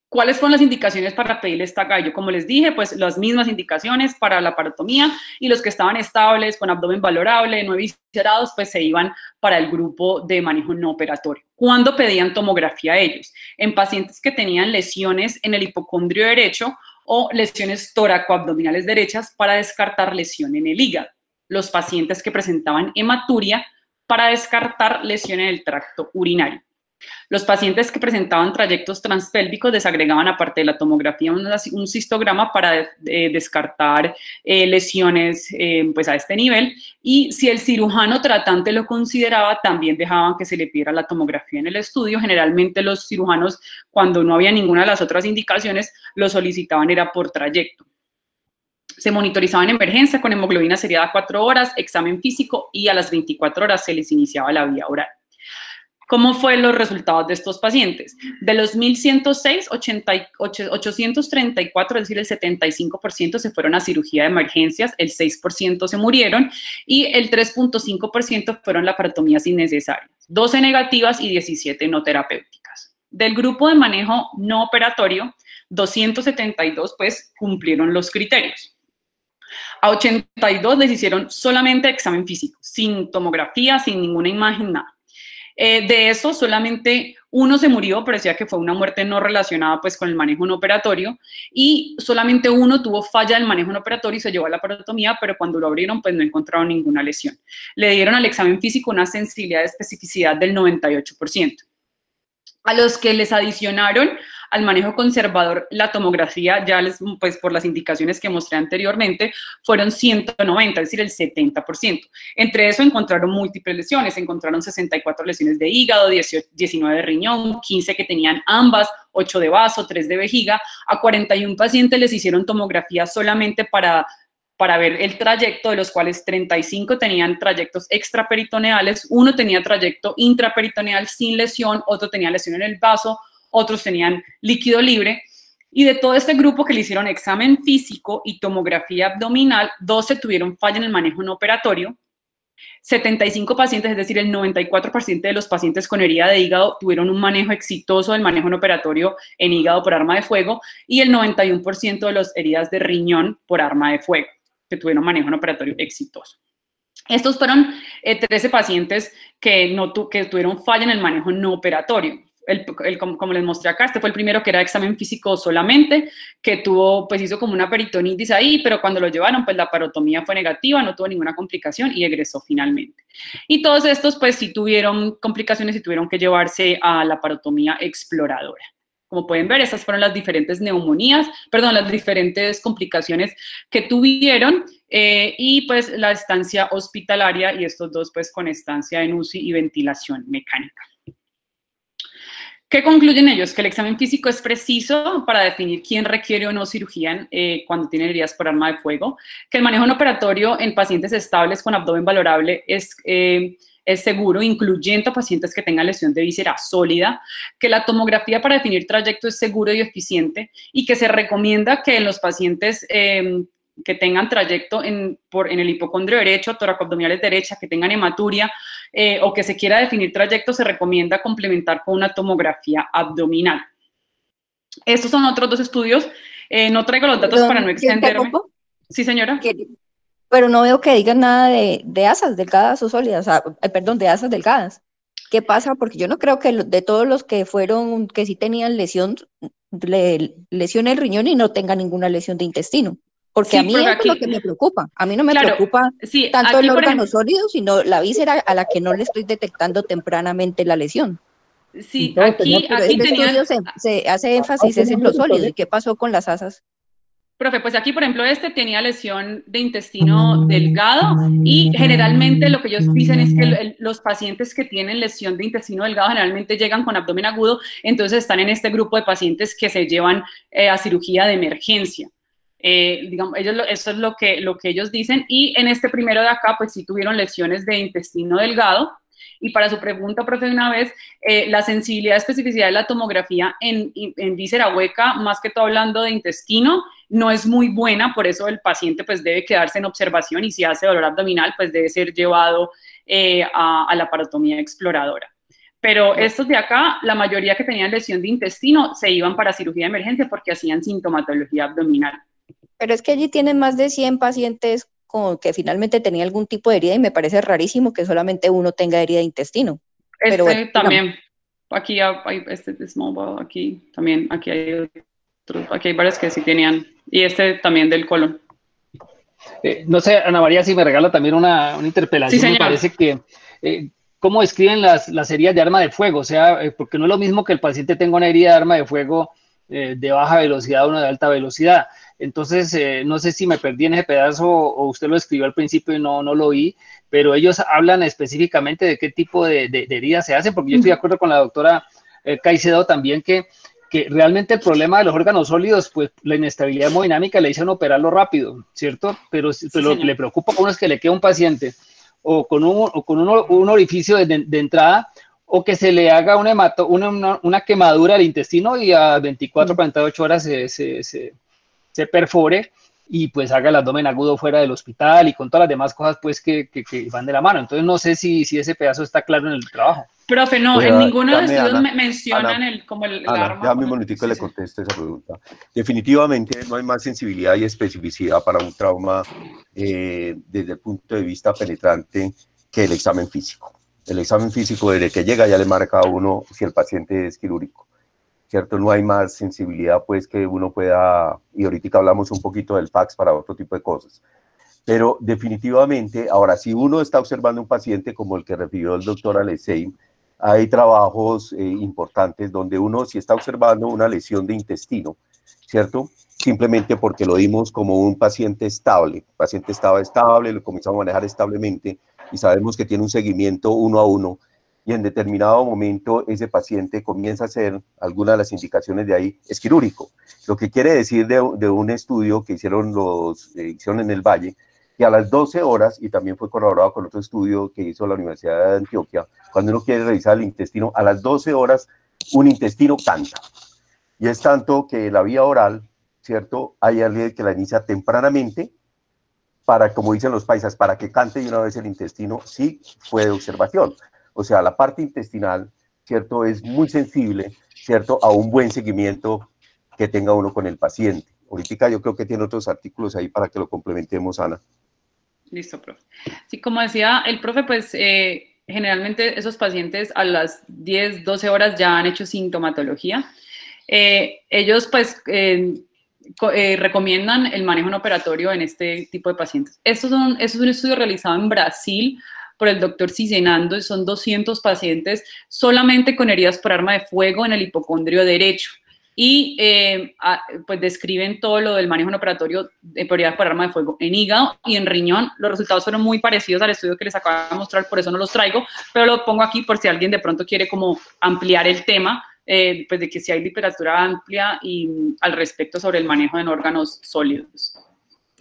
¿Cuáles fueron las indicaciones para pedirle esta gallo? Como les dije, pues las mismas indicaciones para la laparotomía, y los que estaban estables, con abdomen valorable, no eviscerados, pues se iban para el grupo de manejo no operatorio. ¿Cuándo pedían tomografía ellos? En pacientes que tenían lesiones en el hipocondrio derecho o lesiones toracoabdominales derechas para descartar lesión en el hígado. Los pacientes que presentaban hematuria para descartar lesión en el tracto urinario. Los pacientes que presentaban trayectos transpélvicos desagregaban, aparte de la tomografía, un cistograma para descartar lesiones pues a este nivel, y si el cirujano tratante lo consideraba, también dejaban que se le pidiera la tomografía en el estudio. Generalmente los cirujanos, cuando no había ninguna de las otras indicaciones, lo solicitaban era por trayecto. Se monitorizaban en emergencia con hemoglobina seriada 4 horas, examen físico, y a las 24 horas se les iniciaba la vía oral. ¿Cómo fueron los resultados de estos pacientes? De los 1.106, 834, es decir, el 75% se fueron a cirugía de emergencias, el 6% se murieron y el 3.5% fueron laparotomías innecesarias, 12 negativas y 17 no terapéuticas. Del grupo de manejo no operatorio, 272 pues cumplieron los criterios. A 82 les hicieron solamente examen físico, sin tomografía, sin ninguna imagen, nada. De eso solamente uno se murió, pero decía que fue una muerte no relacionada pues con el manejo no operatorio, y solamente uno tuvo falla del manejo no operatorio y se llevó a la parotomía, pero cuando lo abrieron pues no encontraron ninguna lesión. Le dieron al examen físico una sensibilidad de especificidad del 98%. A los que les adicionaron al manejo conservador la tomografía, ya pues por las indicaciones que mostré anteriormente, fueron 190, es decir, el 70%. Entre eso encontraron múltiples lesiones, encontraron 64 lesiones de hígado, 19 de riñón, 15 que tenían ambas, 8 de vaso, 3 de vejiga. A 41 pacientes les hicieron tomografía solamente para ver el trayecto, de los cuales 35 tenían trayectos extraperitoneales, uno tenía trayecto intraperitoneal sin lesión, otro tenía lesión en el vaso, otros tenían líquido libre. Y de todo este grupo que le hicieron examen físico y tomografía abdominal, 12 tuvieron falla en el manejo no operatorio, 75 pacientes, es decir, el 94% de los pacientes con herida de hígado tuvieron un manejo exitoso del manejo no operatorio en hígado por arma de fuego, y el 91% de las heridas de riñón por arma de fuego, que tuvieron manejo no operatorio exitoso. Estos fueron 13 pacientes que tuvieron falla en el manejo no operatorio. Como les mostré acá, este fue el primero que era examen físico solamente, que hizo como una peritonitis ahí, pero cuando lo llevaron, pues la parotomía fue negativa, no tuvo ninguna complicación y egresó finalmente. Y todos estos, pues sí tuvieron complicaciones y tuvieron que llevarse a la parotomía exploradora. Como pueden ver, esas fueron las diferentes las diferentes complicaciones que tuvieron, y pues la estancia hospitalaria, y estos dos pues con estancia en UCI y ventilación mecánica. ¿Qué concluyen ellos? Que el examen físico es preciso para definir quién requiere o no cirugía cuando tiene heridas por arma de fuego, que el manejo no operatorio en pacientes estables con abdomen valorable es seguro, incluyendo pacientes que tengan lesión de víscera sólida, que la tomografía para definir trayecto es seguro y eficiente, y que se recomienda que en los pacientes que tengan trayecto en el hipocondrio derecho, toracoabdominales derecha, que tengan hematuria o que se quiera definir trayecto, se recomienda complementar con una tomografía abdominal. Estos son otros dos estudios. No traigo los datos para no extenderme. Sí, señora. Pero no veo que digan nada de asas delgadas o sólidas, de asas delgadas. ¿Qué pasa? Porque yo no creo que de todos los que sí tenían lesión el riñón y no tengan ninguna lesión de intestino. Porque sí, a mí es lo que me preocupa. A mí no me preocupa tanto el órgano sólido, sino la víscera a la que no le estoy detectando tempranamente la lesión. Sí, aquí tenían... se hace énfasis en lo sólido. ¿Y qué pasó con las asas? Profe, pues aquí, por ejemplo, tenía lesión de intestino delgado, y generalmente lo que ellos dicen es que los pacientes que tienen lesión de intestino delgado generalmente llegan con abdomen agudo, entonces están en este grupo de pacientes que se llevan a cirugía de emergencia. Digamos, eso es lo que ellos dicen, y en este primero de acá, pues sí tuvieron lesiones de intestino delgado. Y para su pregunta, profe, una vez, la sensibilidad y especificidad de la tomografía en víscera hueca, más que todo hablando de intestino, no es muy buena, por eso el paciente pues debe quedarse en observación, y si hace dolor abdominal, pues debe ser llevado a la parotomía exploradora. Pero estos de acá, la mayoría que tenían lesión de intestino, se iban para cirugía de emergencia porque hacían sintomatología abdominal. Pero es que allí tienen más de 100 pacientes que finalmente tenía algún tipo de herida, y me parece rarísimo que solamente uno tenga herida de intestino. Pero bueno, también, aquí hay de small bowel, aquí también, aquí hay varios que sí tenían, y también del colon. No sé, Ana María, si me regala también una interpelación. Sí, me parece que, ¿cómo describen las heridas de arma de fuego? O sea, porque no es lo mismo que el paciente tenga una herida de arma de fuego de baja velocidad o una de alta velocidad. Entonces, no sé si me perdí en ese pedazo o usted lo escribió al principio y no lo oí, pero ellos hablan específicamente de qué tipo de heridas se hacen, porque yo estoy de acuerdo con la doctora Caicedo también que realmente el problema de los órganos sólidos, pues la inestabilidad hemodinámica le dicen operarlo rápido, ¿cierto? Pero lo que le preocupa a uno es que le quede un paciente o con un orificio de entrada, o que se le haga una quemadura del intestino y a 24, 48 horas se perfore y pues haga el abdomen agudo fuera del hospital, y con todas las demás cosas pues que van de la mano. Entonces no sé si ese pedazo está claro en el trabajo. Profe, no, en ninguno de los estudios mencionan el arma. Déjame un momentito le contesto esa pregunta. Definitivamente no hay más sensibilidad y especificidad para un trauma desde el punto de vista penetrante que el examen físico. El examen físico, desde que llega, ya le marca a uno si el paciente es quirúrgico, ¿cierto? No hay más sensibilidad, pues, que uno pueda, y ahorita hablamos un poquito del fax para otro tipo de cosas. Pero definitivamente, ahora, si uno está observando un paciente como el que refirió el doctor Alexei, hay trabajos importantes donde uno, si está observando una lesión de intestino, ¿cierto? Simplemente porque lo dimos como un paciente estable. El paciente estaba estable, lo comenzamos a manejar establemente y sabemos que tiene un seguimiento 1 a 1 y en determinado momento ese paciente comienza a hacer alguna de las indicaciones de ahí, es quirúrgico. Lo que quiere decir de un estudio que hicieron en el Valle, que a las 12 horas, y también fue corroborado con otro estudio que hizo la Universidad de Antioquia, cuando uno quiere revisar el intestino, a las 12 horas un intestino canta. Y es tanto que la vía oral, ¿cierto? Hay alguien que la inicia tempranamente, para, como dicen los paisas, para que cante de una vez el intestino, sí fue de observación. O sea, la parte intestinal, ¿cierto? Es muy sensible, ¿cierto? A un buen seguimiento que tenga uno con el paciente. Ahorita yo creo que tiene otros artículos ahí para que lo complementemos, Ana. Listo, profe. Sí, como decía el profe, pues generalmente esos pacientes a las 10, 12 horas ya han hecho sintomatología. Ellos pues recomiendan el manejo no operatorio en este tipo de pacientes. Esto es un estudio realizado en Brasil por el doctor Cisenando, son 200 pacientes solamente con heridas por arma de fuego en el hipocondrio derecho. Y pues describen todo lo del manejo no operatorio de heridas por arma de fuego en hígado y en riñón. Los resultados fueron muy parecidos al estudio que les acabo de mostrar, por eso no los traigo, pero lo pongo aquí por si alguien de pronto quiere como ampliar el tema, pues de que si hay literatura amplia y al respecto sobre el manejo de órganos sólidos.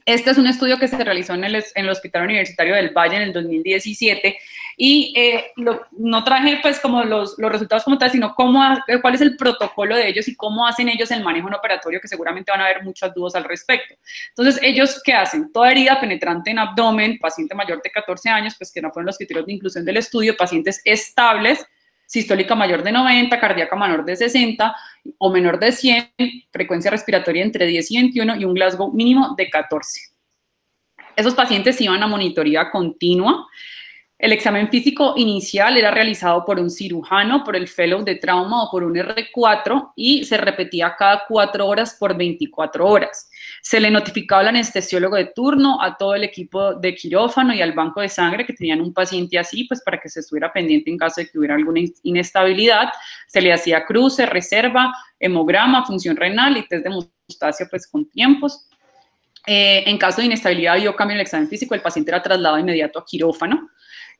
Este es un estudio que se realizó en el Hospital Universitario del Valle en el 2017 y no traje pues como los resultados como tal, sino cuál es el protocolo de ellos y cómo hacen ellos el manejo no operatorio, que seguramente van a haber muchas dudas al respecto. Entonces, ¿ellos qué hacen? Toda herida penetrante en abdomen, paciente mayor de 14 años, pues que no fueron los criterios de inclusión del estudio, pacientes estables, sistólica mayor de 90, cardíaca menor de 60 o menor de 100, frecuencia respiratoria entre 10 y 21 y un Glasgow mínimo de 14. Esos pacientes iban a monitoría continua. El examen físico inicial era realizado por un cirujano, por el fellow de trauma o por un R4 y se repetía cada 4 horas por 24 horas. Se le notificaba al anestesiólogo de turno, a todo el equipo de quirófano y al banco de sangre que tenían un paciente así, pues para que se estuviera pendiente en caso de que hubiera alguna inestabilidad. Se le hacía cruce, reserva, hemograma, función renal y test de hemostasia pues con tiempos. En caso de inestabilidad o cambio en el examen físico, el paciente era trasladado inmediato a quirófano.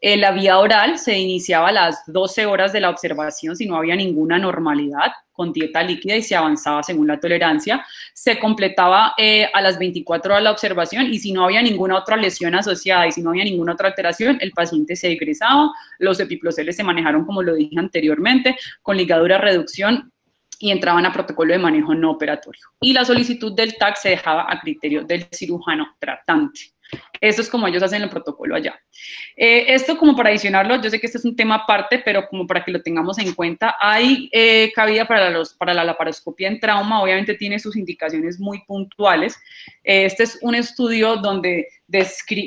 La vía oral se iniciaba a las 12 horas de la observación si no había ninguna anormalidad, con dieta líquida y se avanzaba según la tolerancia. Se completaba a las 24 horas la observación y si no había ninguna otra lesión asociada y si no había ninguna otra alteración, el paciente se egresaba. Los epiploceles se manejaron, como lo dije anteriormente, con ligadura, reducción y entraban a protocolo de manejo no operatorio. Y la solicitud del TAC se dejaba a criterio del cirujano tratante. Eso es como ellos hacen el protocolo allá. Esto como para adicionarlo, yo sé que este es un tema aparte, pero como para que lo tengamos en cuenta, hay cabida para la laparoscopía en trauma, obviamente tiene sus indicaciones muy puntuales. Este es un estudio donde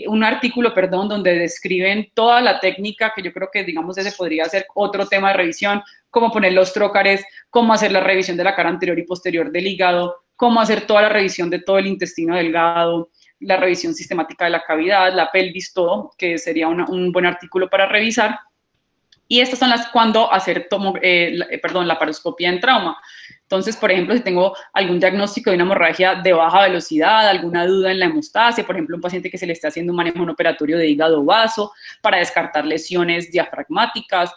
un artículo, donde describen toda la técnica, que yo creo que, digamos, ese podría ser otro tema de revisión, cómo poner los trócares, cómo hacer la revisión de la cara anterior y posterior del hígado, cómo hacer toda la revisión de todo el intestino delgado, la revisión sistemática de la cavidad, la pelvis, todo, que sería un buen artículo para revisar. Y estas son las cuando hacer laparoscopía en trauma. Entonces, por ejemplo, si tengo algún diagnóstico de una hemorragia de baja velocidad, alguna duda en la hemostasia, por ejemplo, un paciente que se le está haciendo un manejo no operatorio de hígado vaso para descartar lesiones diafragmáticas,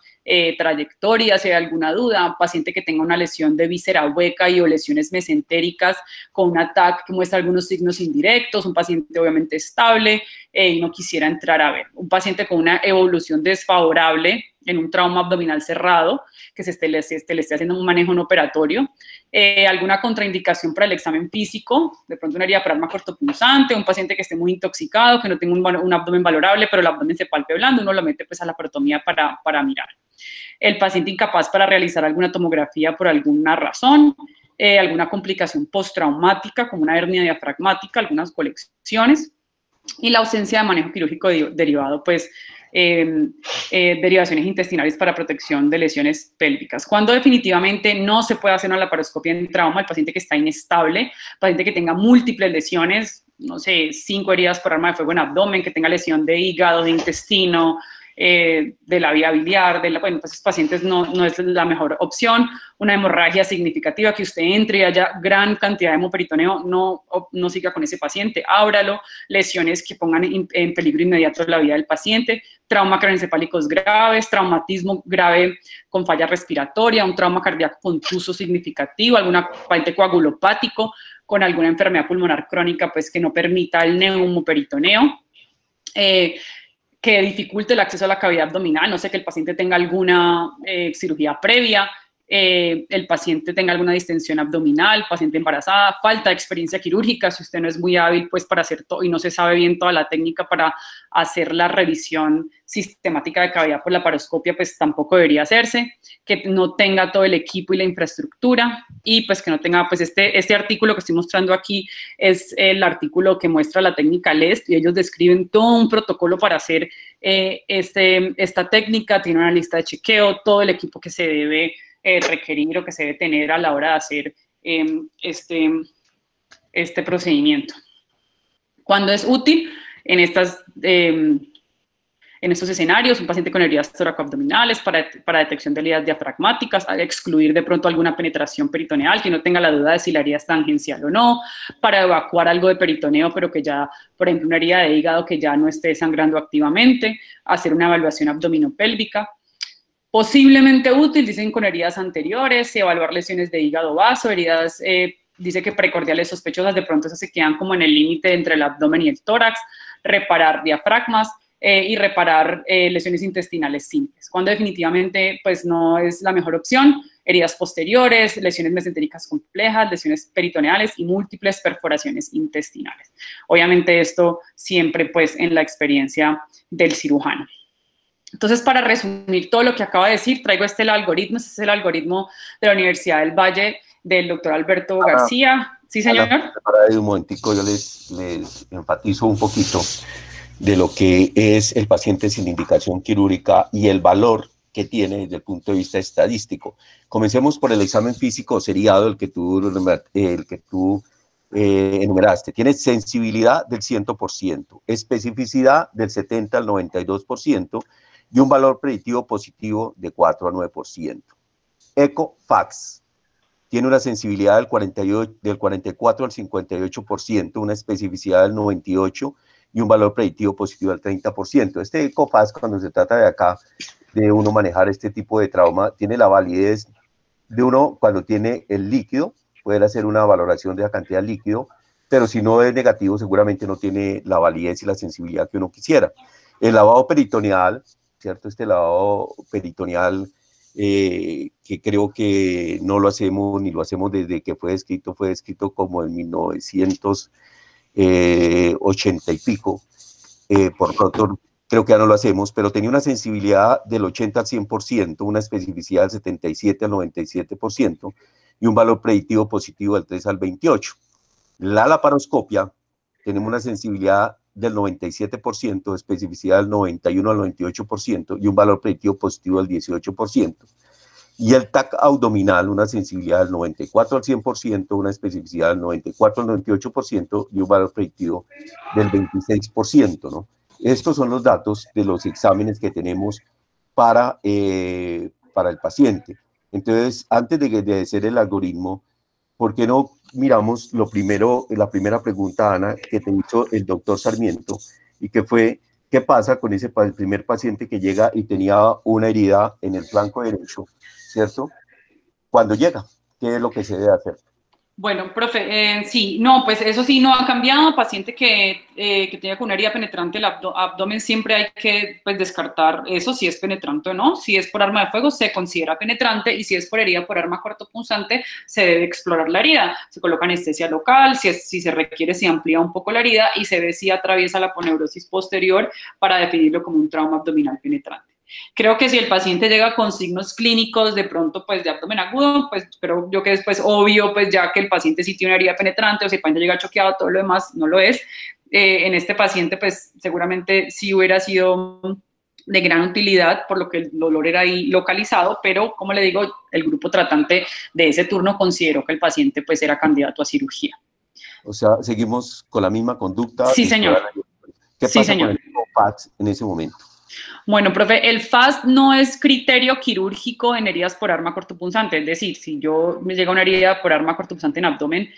trayectorias, si hay alguna duda, un paciente que tenga una lesión de víscera hueca o lesiones mesentéricas con un TAC que muestra algunos signos indirectos, un paciente obviamente estable y no quisiera entrar a ver, un paciente con una evolución desfavorable en un trauma abdominal cerrado, que le esté haciendo un manejo no operatorio, alguna contraindicación para el examen físico, de pronto una herida por arma cortopunzante, un paciente que esté muy intoxicado, que no tenga un abdomen valorable, pero el abdomen se palpe blando, uno lo mete pues a la laparotomía para mirar. El paciente incapaz para realizar alguna tomografía por alguna razón, alguna complicación postraumática como una hernia diafragmática, algunas colecciones, y la ausencia de manejo quirúrgico derivado pues derivaciones intestinales para protección de lesiones pélvicas. Cuando definitivamente no se puede hacer una laparoscopia en trauma, el paciente que está inestable, el paciente que tenga múltiples lesiones, no sé, 5 heridas por arma de fuego en abdomen, que tenga lesión de hígado, de intestino, de la vía biliar, bueno, pues esos pacientes no es la mejor opción. Una hemorragia significativa, que usted entre y haya gran cantidad de hemoperitoneo, no siga con ese paciente, ábralo. Lesiones que pongan en peligro inmediato la vida del paciente, trauma craneoencefálicos graves, traumatismo grave con falla respiratoria, un trauma cardíaco contuso significativo, algún paciente coagulopático con alguna enfermedad pulmonar crónica, pues que no permita el neumoperitoneo, que dificulte el acceso a la cavidad abdominal, no sé, que el paciente tenga alguna cirugía previa, el paciente tenga alguna distensión abdominal, paciente embarazada, falta de experiencia quirúrgica, si usted no es muy hábil pues para hacer todo y no se sabe bien toda la técnica para hacer la revisión sistemática de cavidad por laparoscopia, pues tampoco debería hacerse, que no tenga todo el equipo y la infraestructura, y pues que no tenga, pues este artículo que estoy mostrando aquí es el artículo que muestra la técnica LEST, y ellos describen todo un protocolo para hacer esta técnica, tiene una lista de chequeo, todo el equipo que se debe requerir o que se debe tener a la hora de hacer este procedimiento. ¿Cuándo es útil? En estos escenarios, un paciente con heridas toracoabdominales para detección de heridas diafragmáticas, al excluir de pronto alguna penetración peritoneal, que no tenga la duda de si la herida es tangencial o no, para evacuar algo de peritoneo, pero que ya, por ejemplo, una herida de hígado que ya no esté sangrando activamente, hacer una evaluación abdominopélvica. Posiblemente útil, dicen con heridas anteriores, evaluar lesiones de hígado vaso, heridas, dice que precordiales sospechosas, de pronto esas se quedan como en el límite entre el abdomen y el tórax, reparar diafragmas y reparar lesiones intestinales simples. Cuando definitivamente pues no es la mejor opción, heridas posteriores, lesiones mesentéricas complejas, lesiones peritoneales y múltiples perforaciones intestinales. Obviamente esto siempre pues en la experiencia del cirujano. Entonces, para resumir todo lo que acaba de decir, traigo el algoritmo. Este es el algoritmo de la Universidad del Valle del doctor Alberto García. ¿Sí, señor? Un momentico, yo les enfatizo un poquito de lo que es el paciente sin indicación quirúrgica y el valor que tiene desde el punto de vista estadístico. Comencemos por el examen físico seriado, el que tú enumeraste. Tiene sensibilidad del 100%, especificidad del 70 al 92%, y un valor predictivo positivo de 4 a 9%. ECOFAX tiene una sensibilidad del 44 al 58%, una especificidad del 98% y un valor predictivo positivo del 30%. Este ECOFAX, cuando se trata de acá, de uno manejar este tipo de trauma, tiene la validez de uno cuando tiene el líquido, poder hacer una valoración de la cantidad de líquido, pero si no es negativo, seguramente no tiene la validez y la sensibilidad que uno quisiera. El lavado peritoneal, ¿cierto? Este lavado peritoneal que creo que no lo hacemos, ni lo hacemos desde que fue descrito como en 1980 y pico, por pronto creo que ya no lo hacemos, pero tenía una sensibilidad del 80 al 100%, una especificidad del 77 al 97% y un valor predictivo positivo del 3 al 28. La laparoscopia, tenemos una sensibilidad del 97%, especificidad del 91 al 98% y un valor predictivo positivo del 18%. Y el TAC abdominal, una sensibilidad del 94 al 100%, una especificidad del 94 al 98% y un valor predictivo del 26%, ¿no? Estos son los datos de los exámenes que tenemos para el paciente. Entonces, antes de hacer el algoritmo, ¿por qué no miramos la primera pregunta, Ana, que te hizo el doctor Sarmiento, y que fue, ¿qué pasa con ese primer paciente que llega y tenía una herida en el flanco derecho, ¿cierto? Cuando llega, ¿qué es lo que se debe hacer? Bueno, profe, sí, no, pues eso sí no ha cambiado. Paciente que tenga una herida penetrante el abdomen, siempre hay que pues, descartar eso, si es penetrante o no. Si es por arma de fuego, se considera penetrante, y si es por herida por arma cortopunzante, se debe explorar la herida. Se coloca anestesia local, si se requiere, se amplía un poco la herida y se ve si atraviesa la aponeurosis posterior para definirlo como un trauma abdominal penetrante. Creo que si el paciente llega con signos clínicos de pronto pues de abdomen agudo, pues creo yo que es pues obvio pues ya que el paciente sí tiene una herida penetrante, o si el paciente llega choqueado, todo lo demás no lo es. En este paciente pues seguramente sí hubiera sido de gran utilidad, por lo que el dolor era ahí localizado, pero como le digo, el grupo tratante de ese turno consideró que el paciente pues era candidato a cirugía. O sea, seguimos con la misma conducta. Sí, señor. ¿Qué pasa con el FAST en ese momento? Bueno, profe, el FAST no es criterio quirúrgico en heridas por arma cortopunzante, es decir, si yo me llega una herida por arma cortopunzante en abdomen,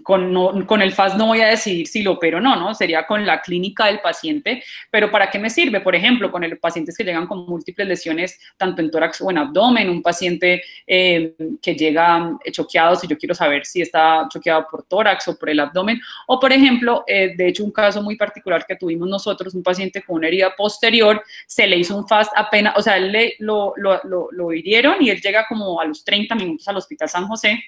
con el FAST no voy a decidir si lo opero o no, ¿no? Sería con la clínica del paciente, pero ¿para qué me sirve? Por ejemplo, con los pacientes que llegan con múltiples lesiones, tanto en tórax o en abdomen, un paciente que llega choqueado, si yo quiero saber si está choqueado por tórax o por el abdomen, o por ejemplo, de hecho, un caso muy particular que tuvimos nosotros, un paciente con una herida posterior, se le hizo un FAST apenas, o sea, él lo hirieron y él llega como a los 30 minutos al Hospital San José,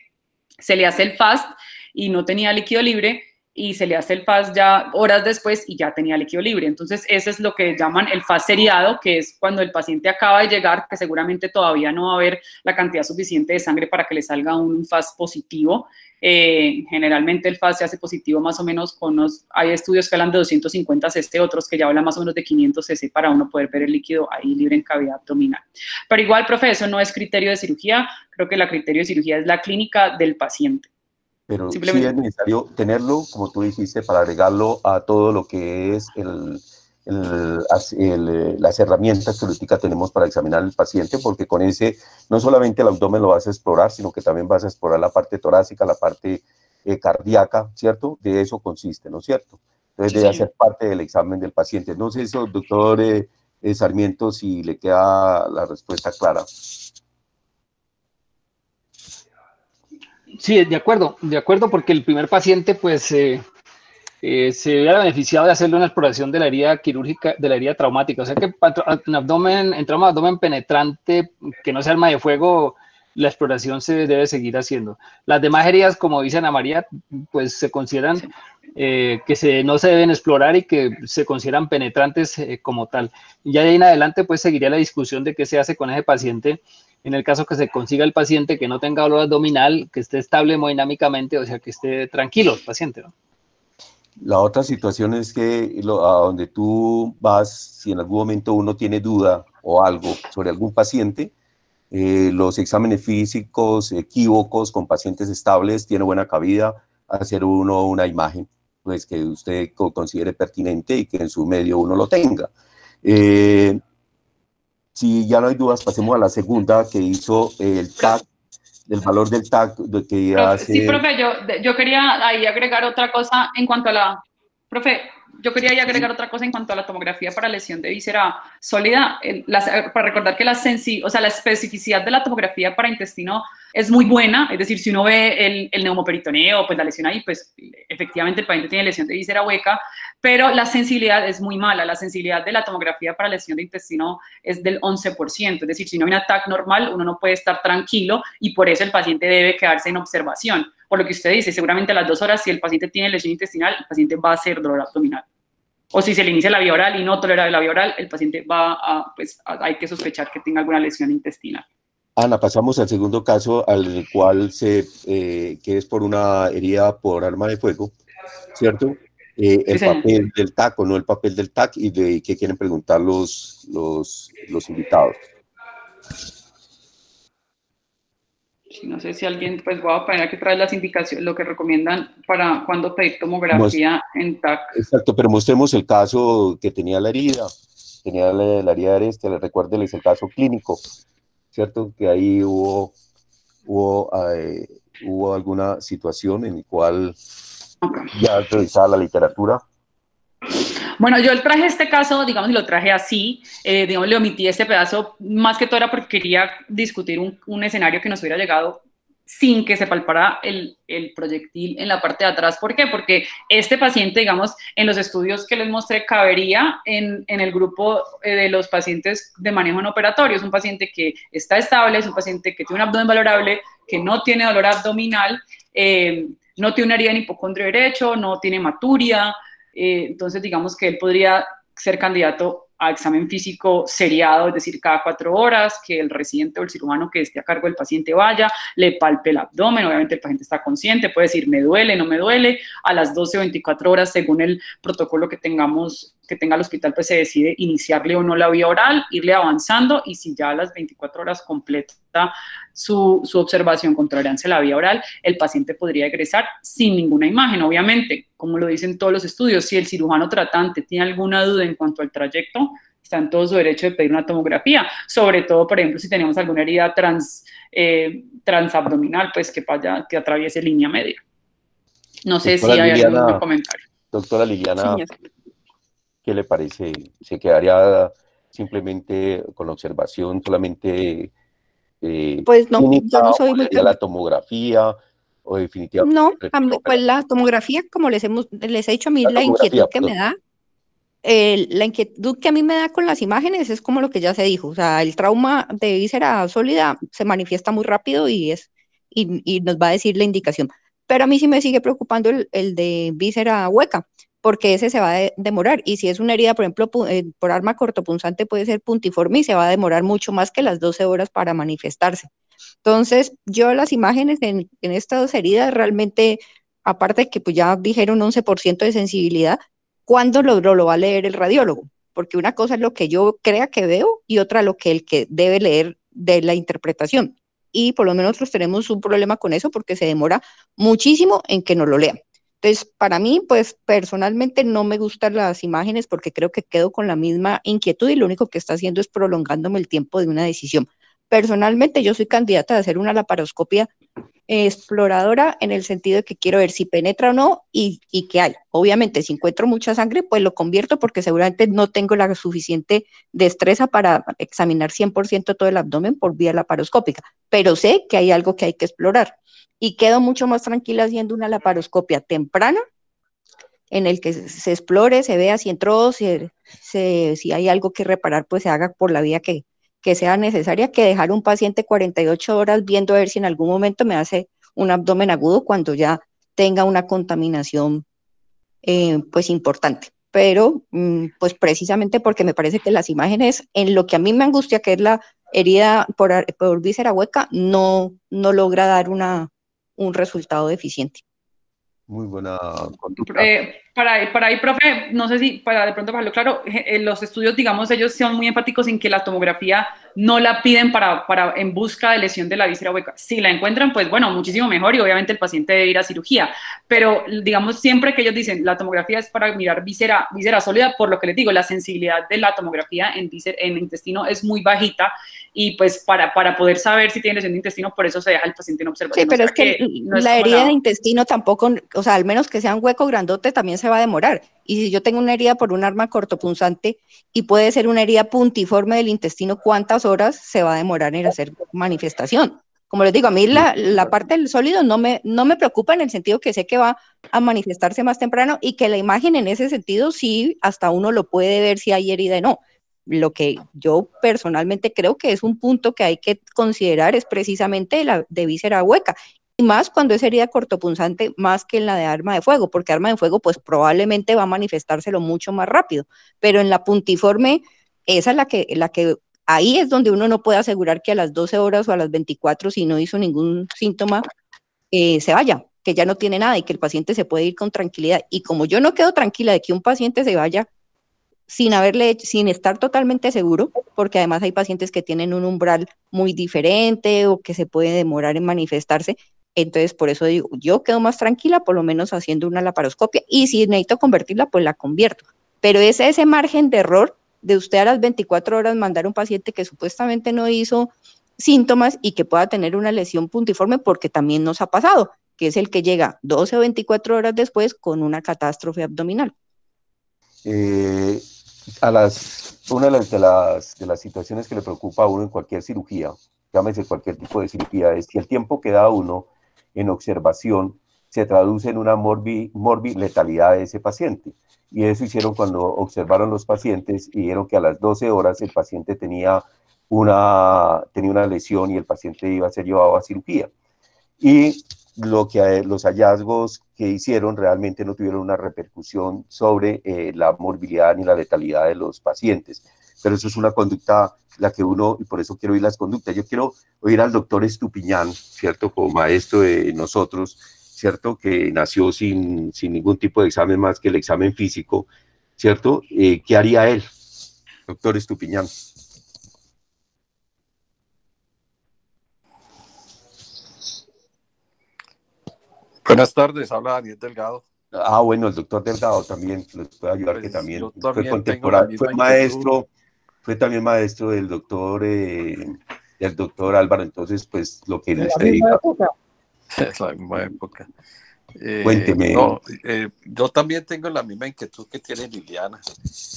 se le hace el FAST y no tenía líquido libre, y se le hace el FAST ya horas después y ya tenía líquido libre. Entonces, eso es lo que llaman el FAST seriado, que es cuando el paciente acaba de llegar, que seguramente todavía no va a haber la cantidad suficiente de sangre para que le salga un FAST positivo. Generalmente el FAST se hace positivo más o menos hay estudios que hablan de 250 cc, otros que ya hablan más o menos de 500 cc para uno poder ver el líquido ahí libre en cavidad abdominal. Pero igual, profe, eso no es criterio de cirugía, creo que el criterio de cirugía es la clínica del paciente. Pero sí es necesario tenerlo, como tú dijiste, para agregarlo a todo lo que es las herramientas que ahorita tenemos para examinar al paciente, porque con ese no solamente el abdomen lo vas a explorar, sino que también vas a explorar la parte torácica, la parte cardíaca, ¿cierto? De eso consiste, ¿no es cierto? Entonces debe hacer parte del examen del paciente. No sé, eso, doctor Sarmiento, si le queda la respuesta clara. Sí, de acuerdo, porque el primer paciente, pues, se hubiera beneficiado de hacerle una exploración de la herida quirúrgica, de la herida traumática. O sea que en trauma de abdomen penetrante, que no sea arma de fuego, la exploración se debe seguir haciendo. Las demás heridas, como dice Ana María, pues se consideran que no se deben explorar y que se consideran penetrantes como tal. Y ya de ahí en adelante, pues seguiría la discusión de qué se hace con ese paciente en el caso que se consiga el paciente que no tenga dolor abdominal, que esté estable hemodinámicamente, o sea, que esté tranquilo el paciente, ¿no? La otra situación es que a donde tú vas, si en algún momento uno tiene duda o algo sobre algún paciente, los exámenes físicos equívocos con pacientes estables tiene buena cabida hacer uno una imagen, pues que usted considere pertinente y que en su medio uno lo tenga. Si ya no hay dudas, pasemos a la segunda que hizo el TAC, el valor del TAC que hace... Sí, profe, yo quería ahí agregar otra cosa en cuanto a la... Profe, yo quería ahí agregar otra cosa en cuanto a la tomografía para lesión de víscera sólida, para recordar que la especificidad de la tomografía para intestino es muy buena, es decir, si uno ve el neumoperitoneo, pues la lesión ahí, pues efectivamente el paciente tiene lesión de víscera hueca, pero la sensibilidad es muy mala. La sensibilidad de la tomografía para lesión de intestino es del 11%, es decir, si no hay un TAC normal, uno no puede estar tranquilo y por eso el paciente debe quedarse en observación. Por lo que usted dice, seguramente a las 2 horas, si el paciente tiene lesión intestinal, el paciente va a hacer dolor abdominal. O si se le inicia la vía oral y no tolera la vía oral, el paciente hay que sospechar que tenga alguna lesión intestinal. Ana, pasamos al segundo caso, al cual que es por una herida por arma de fuego, ¿cierto? El papel del TAC o no el papel del TAC, y de qué quieren preguntar los invitados. No sé si alguien, pues voy a poner aquí traer las indicaciones, lo que recomiendan para cuando pedir tomografía en TAC. Exacto, pero mostremos el caso que tenía la herida. Tenía la herida de recuérdenles el caso clínico, ¿cierto? Que ahí hubo alguna situación en la cual ya revisada la literatura. Bueno, yo traje este caso, digamos, y lo traje así, digamos, le omití este pedazo, más que todo era porque quería discutir un escenario que nos hubiera llegado sin que se palpara el proyectil en la parte de atrás. ¿Por qué? Porque este paciente, digamos, en los estudios que les mostré, cabería en el grupo de los pacientes de manejo no operatorio. Es un paciente que está estable, es un paciente que tiene un abdomen valorable, que no tiene dolor abdominal, no tiene una herida en hipocondrio derecho, no tiene hematuria. Entonces, digamos que él podría ser candidato a examen físico seriado, es decir, cada 4 horas, que el residente o el cirujano que esté a cargo del paciente vaya, le palpe el abdomen, obviamente el paciente está consciente, puede decir me duele, no me duele, a las 12 o 24 horas según el protocolo que tengamos que tenga el hospital, pues se decide iniciarle o no la vía oral, irle avanzando, y si ya a las 24 horas completa su observación con tolerancia a la vía oral, el paciente podría egresar sin ninguna imagen. Obviamente, como lo dicen todos los estudios, si el cirujano tratante tiene alguna duda en cuanto al trayecto, está en todo su derecho de pedir una tomografía, sobre todo, por ejemplo, si tenemos alguna herida transabdominal, pues que atraviese línea media. No sé si hay algún comentario. Doctora Liliana, ¿qué le parece? ¿Se quedaría simplemente con la observación, solamente pues no, yo no soy muy... la tomografía o definitivamente? No, pues la tomografía, como les he dicho, a mí la inquietud que me da, la inquietud que a mí me da con las imágenes es como lo que ya se dijo, o sea, el trauma de víscera sólida se manifiesta muy rápido y nos va a decir la indicación, pero a mí sí me sigue preocupando el de víscera hueca, porque ese se va a demorar, y si es una herida, por ejemplo, por arma cortopunzante, puede ser puntiforme y se va a demorar mucho más que las 12 horas para manifestarse. Entonces, yo las imágenes en estas dos heridas realmente, aparte de que pues ya dijeron 11% de sensibilidad, ¿cuándo lo va a leer el radiólogo? Porque una cosa es lo que yo crea que veo y otra lo que el que debe leer de la interpretación. Y por lo menos nosotros tenemos un problema con eso porque se demora muchísimo en que nos lo lean. Entonces, para mí, pues personalmente no me gustan las imágenes porque creo que quedo con la misma inquietud y lo único que está haciendo es prolongándome el tiempo de una decisión. Personalmente, yo soy candidata a hacer una laparoscopia exploradora en el sentido de que quiero ver si penetra o no y qué hay. Obviamente, si encuentro mucha sangre, pues lo convierto porque seguramente no tengo la suficiente destreza para examinar 100% todo el abdomen por vía laparoscópica, pero sé que hay algo que hay que explorar y quedo mucho más tranquila haciendo una laparoscopia temprana en el que se explore, se vea si entró, si hay algo que reparar, pues se haga por la vía que sea necesaria, que dejar un paciente 48 horas viendo a ver si en algún momento me hace un abdomen agudo cuando ya tenga una contaminación pues importante. Pero pues precisamente porque me parece que las imágenes, en lo que a mí me angustia, que es la herida por víscera hueca, no logra dar un resultado deficiente. Muy buena conducta. Para ahí, profe, no sé si para de pronto dejarlo claro, los estudios, digamos, ellos son muy enfáticos en que la tomografía no la piden en busca de lesión de la víscera hueca. Si la encuentran, pues bueno, muchísimo mejor y obviamente el paciente debe ir a cirugía. Pero digamos, siempre que ellos dicen la tomografía es para mirar víscera sólida, por lo que les digo, la sensibilidad de la tomografía en intestino es muy bajita y pues para poder saber si tiene lesión de intestino, por eso se deja el paciente en observación. Sí, pero es que la herida de intestino tampoco, o sea, al menos que sea un hueco grandote, también se va a demorar. Y si yo tengo una herida por un arma cortopunzante y puede ser una herida puntiforme del intestino, ¿cuántas horas se va a demorar en hacer manifestación? Como les digo, a mí la parte del sólido no me preocupa en el sentido que sé que va a manifestarse más temprano y que la imagen en ese sentido sí, hasta uno lo puede ver si hay herida o no. Lo que yo personalmente creo que es un punto que hay que considerar es precisamente la de víscera hueca. Y más cuando es herida cortopunzante, más que en la de arma de fuego, porque arma de fuego pues probablemente va a manifestárselo mucho más rápido, pero en la puntiforme, esa es la que ahí es donde uno no puede asegurar que a las 12 horas o a las 24, si no hizo ningún síntoma, se vaya, que ya no tiene nada y que el paciente se puede ir con tranquilidad. Y como yo no quedo tranquila de que un paciente se vaya sin estar totalmente seguro, porque además hay pacientes que tienen un umbral muy diferente o que se puede demorar en manifestarse. Entonces, por eso digo, yo quedo más tranquila, por lo menos haciendo una laparoscopia, y si necesito convertirla, pues la convierto. Pero es ese margen de error de usted a las 24 horas mandar a un paciente que supuestamente no hizo síntomas y que pueda tener una lesión puntiforme, porque también nos ha pasado, que es el que llega 12 o 24 horas después con una catástrofe abdominal. Una de las situaciones que le preocupa a uno en cualquier cirugía, llámese cualquier tipo de cirugía, es que el tiempo que da uno en observación se traduce en una letalidad de ese paciente. Y eso hicieron cuando observaron los pacientes y vieron que a las 12 horas el paciente tenía una lesión y el paciente iba a ser llevado a cirugía. Y los hallazgos que hicieron realmente no tuvieron una repercusión sobre la morbilidad ni la letalidad de los pacientes. Pero eso es una conducta la que uno, y por eso quiero oír las conductas. Yo quiero oír al doctor Estupiñán, ¿cierto? Como maestro de nosotros, ¿cierto? Que nació sin ningún tipo de examen más que el examen físico. ¿cierto? ¿Qué haría él, doctor Estupiñán? Buenas tardes, habla Daniel Delgado. Ah, bueno, el doctor Delgado también les puede ayudar, Pues que también yo fue también tengo la contemporáneo, fue misma inquietud. maestro, fue también maestro del doctor Álvaro, entonces, pues, lo que En la usted misma diga, época. Es la misma época. cuénteme. No, yo también tengo la misma inquietud que tiene Liliana.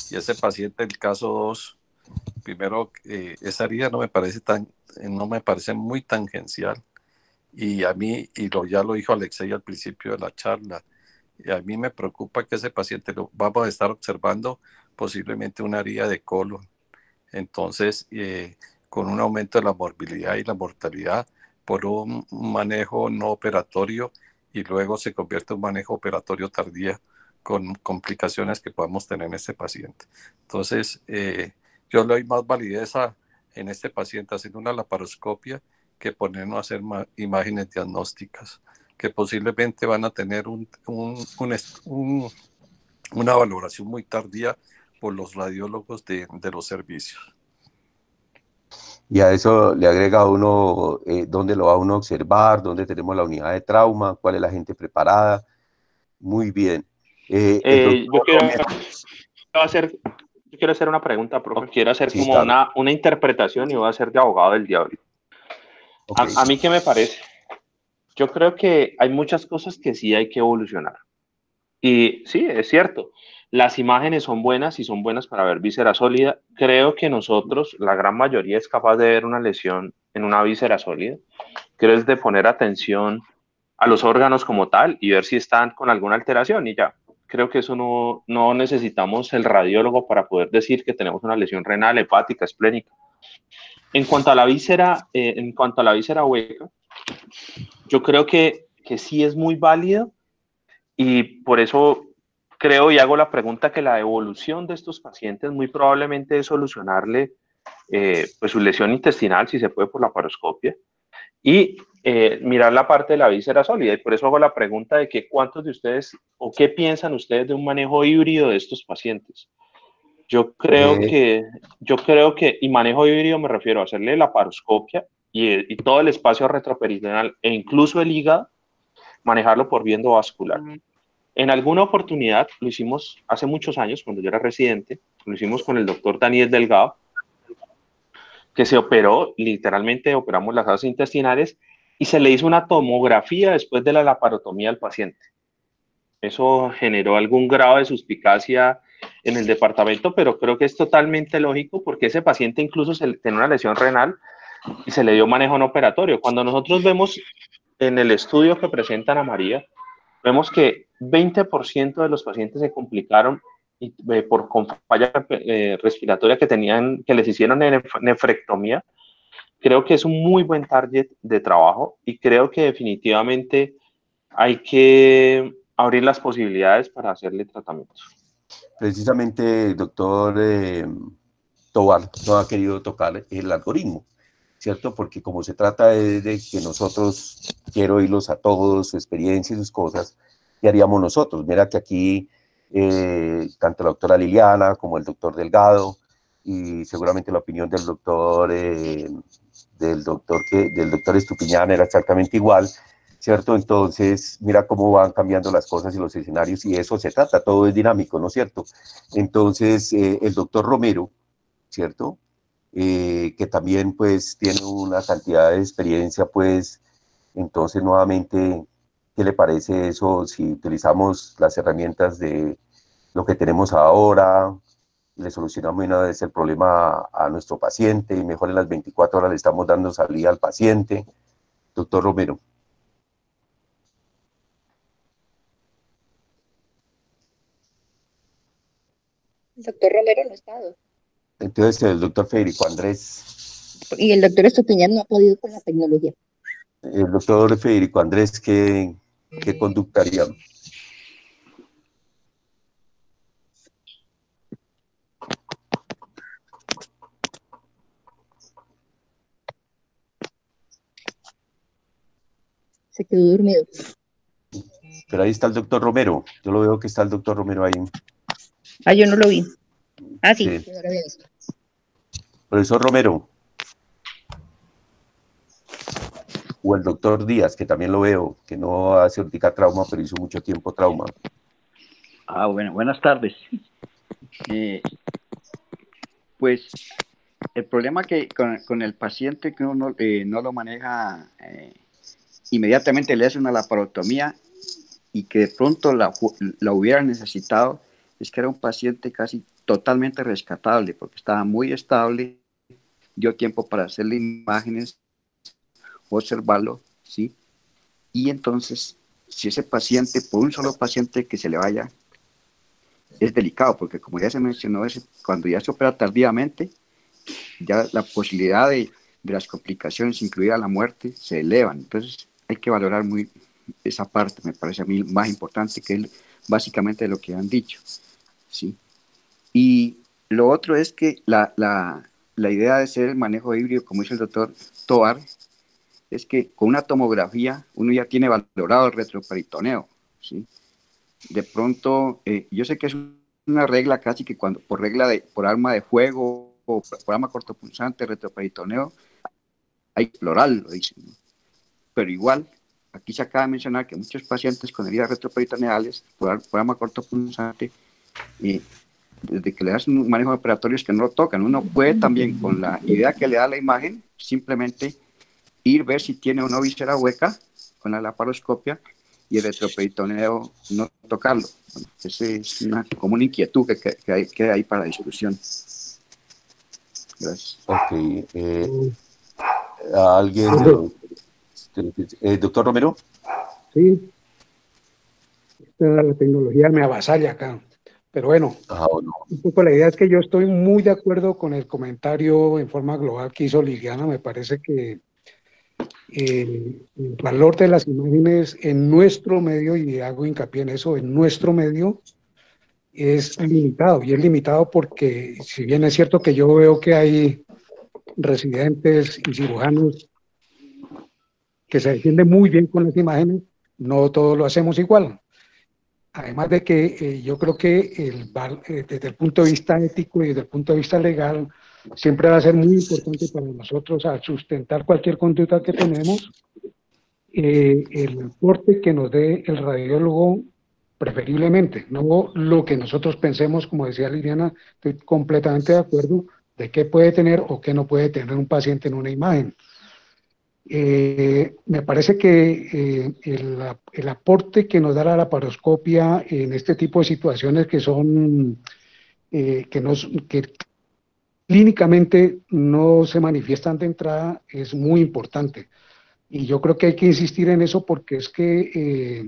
Y ese paciente, el caso 2, primero, esa herida no me parece muy tangencial. Y a mí, ya lo dijo Alexei al principio de la charla, y a mí me preocupa que ese paciente lo vamos a estar observando posiblemente una herida de colon. Entonces, con un aumento de la morbilidad y la mortalidad por un manejo no operatorio, y luego se convierte en un manejo operatorio tardío con complicaciones que podamos tener en este paciente. Entonces, yo le doy más validez en este paciente haciendo una laparoscopia que ponernos a hacer imágenes diagnósticas, que posiblemente van a tener una valoración muy tardía por los radiólogos de los servicios. Y a eso le agrega a uno dónde lo va uno a observar, dónde tenemos la unidad de trauma, cuál es la gente preparada. Muy bien. Yo quiero hacer una pregunta, profe. Quiero hacer como claro, una interpretación y voy a ser de abogado del diablo. Okay. A mí, ¿qué me parece? Yo creo que hay muchas cosas que sí hay que evolucionar. Y sí, es cierto. Las imágenes son buenas y son buenas para ver víscera sólida. Creo que nosotros, la gran mayoría, es capaz de ver una lesión en una víscera sólida. Creo es de poner atención a los órganos como tal y ver si están con alguna alteración y ya. Creo que eso no necesitamos el radiólogo para poder decir que tenemos una lesión renal, hepática, esplénica. En cuanto a la víscera hueca, yo creo que sí es muy válido y por eso creo y hago la pregunta que la evolución de estos pacientes muy probablemente es solucionarle pues su lesión intestinal, si se puede, por la laparoscopia, y mirar la parte de la víscera sólida. Y por eso hago la pregunta de que cuántos de ustedes o qué piensan ustedes de un manejo híbrido de estos pacientes. Yo creo que, y manejo híbrido me refiero a hacerle la laparoscopia y todo el espacio retroperitoneal e incluso el hígado, manejarlo por vía endovascular. En alguna oportunidad, lo hicimos hace muchos años, cuando yo era residente, lo hicimos con el doctor Daniel Delgado, que se operó, literalmente operamos las asas intestinales y se le hizo una tomografía después de la laparotomía al paciente. Eso generó algún grado de suspicacia en el departamento, pero creo que es totalmente lógico porque ese paciente incluso tenía una lesión renal y se le dio manejo no operatorio. Cuando nosotros vemos en el estudio que presentan a María, vemos que 20% de los pacientes se complicaron con falla respiratoria que les hicieron nefrectomía. Creo que es un muy buen target de trabajo y creo que definitivamente hay que abrir las posibilidades para hacerle tratamiento. Precisamente el doctor Tobar no ha querido tocar el algoritmo, ¿cierto? Porque como se trata de que nosotros, quiero oírlos a todos, su experiencia y sus cosas, ¿qué haríamos nosotros? Mira que aquí tanto la doctora Liliana como el doctor Delgado y seguramente la opinión del doctor Estupiñán era exactamente igual, ¿cierto? Entonces, mira cómo van cambiando las cosas y los escenarios, y eso se trata, todo es dinámico, ¿no es cierto? Entonces, el doctor Romero, ¿cierto? Que también, pues, tiene una cantidad de experiencia, pues, entonces, nuevamente, ¿qué le parece eso si utilizamos las herramientas de lo que tenemos ahora, le solucionamos una vez el problema a nuestro paciente y mejor en las 24 horas le estamos dando salida al paciente? Doctor Romero. El doctor Romero no ha estado. Entonces el doctor Federico Andrés. Y el doctor Estupiñán no ha podido con la tecnología. El doctor Federico Andrés, ¿qué conducta haría? Se quedó dormido. Pero ahí está el doctor Romero. Yo lo veo que está el doctor Romero ahí. Ah, yo no lo vi. Ah, sí. Sí. Profesor Romero. O el doctor Díaz, que también lo veo, que no hace ahorita trauma, pero hizo mucho tiempo trauma. Ah, bueno, buenas tardes. Pues el problema que con el paciente que uno no lo maneja inmediatamente, le hace una laparotomía y que de pronto la hubiera necesitado, es que era un paciente casi totalmente rescatable porque estaba muy estable, dio tiempo para hacerle imágenes, observarlo, ¿sí? Y entonces, si ese paciente, por un solo paciente que se le vaya, es delicado, porque como ya se mencionó, cuando ya se opera tardíamente, ya la posibilidad de las complicaciones, incluida la muerte, se elevan. Entonces, hay que valorar muy esa parte, me parece a mí más importante, que es básicamente lo que han dicho, ¿sí? Y lo otro es que la idea de hacer el manejo híbrido, como dice el doctor Tovar, es que con una tomografía uno ya tiene valorado el retroperitoneo, ¿sí? De pronto, yo sé que es una regla casi que cuando por arma de fuego o por arma cortopunzante, retroperitoneo, hay que explorarlo, dicen, ¿no? Pero igual, aquí se acaba de mencionar que muchos pacientes con heridas retroperitoneales por arma cortopunzante, desde que le das un manejo operatorio es que no lo tocan. Uno puede también, con la idea que le da la imagen, simplemente ver si tiene o no visera hueca con la laparoscopia y el retroperitoneo no tocarlo. Bueno, esa es como una inquietud que hay ahí para discusión. Gracias. Ok. ¿Alguien? ¿Doctor Romero? Sí. La tecnología me avasalla acá. Pero bueno, un poco la idea es que yo estoy muy de acuerdo con el comentario en forma global que hizo Liliana. Me parece que el valor de las imágenes en nuestro medio, y hago hincapié en eso, en nuestro medio, es limitado. Y es limitado porque, si bien es cierto que yo veo que hay residentes y cirujanos que se defienden muy bien con las imágenes, no todos lo hacemos igual. Además de que yo creo que desde el punto de vista ético y desde el punto de vista legal, siempre va a ser muy importante para nosotros al sustentar cualquier conducta que tenemos, el aporte que nos dé el radiólogo preferiblemente, no lo que nosotros pensemos, como decía Liliana, estoy completamente de acuerdo de qué puede tener o qué no puede tener un paciente en una imagen. Me parece que el aporte que nos da la laparoscopia en este tipo de situaciones que son que clínicamente no se manifiestan de entrada es muy importante, y yo creo que hay que insistir en eso porque es que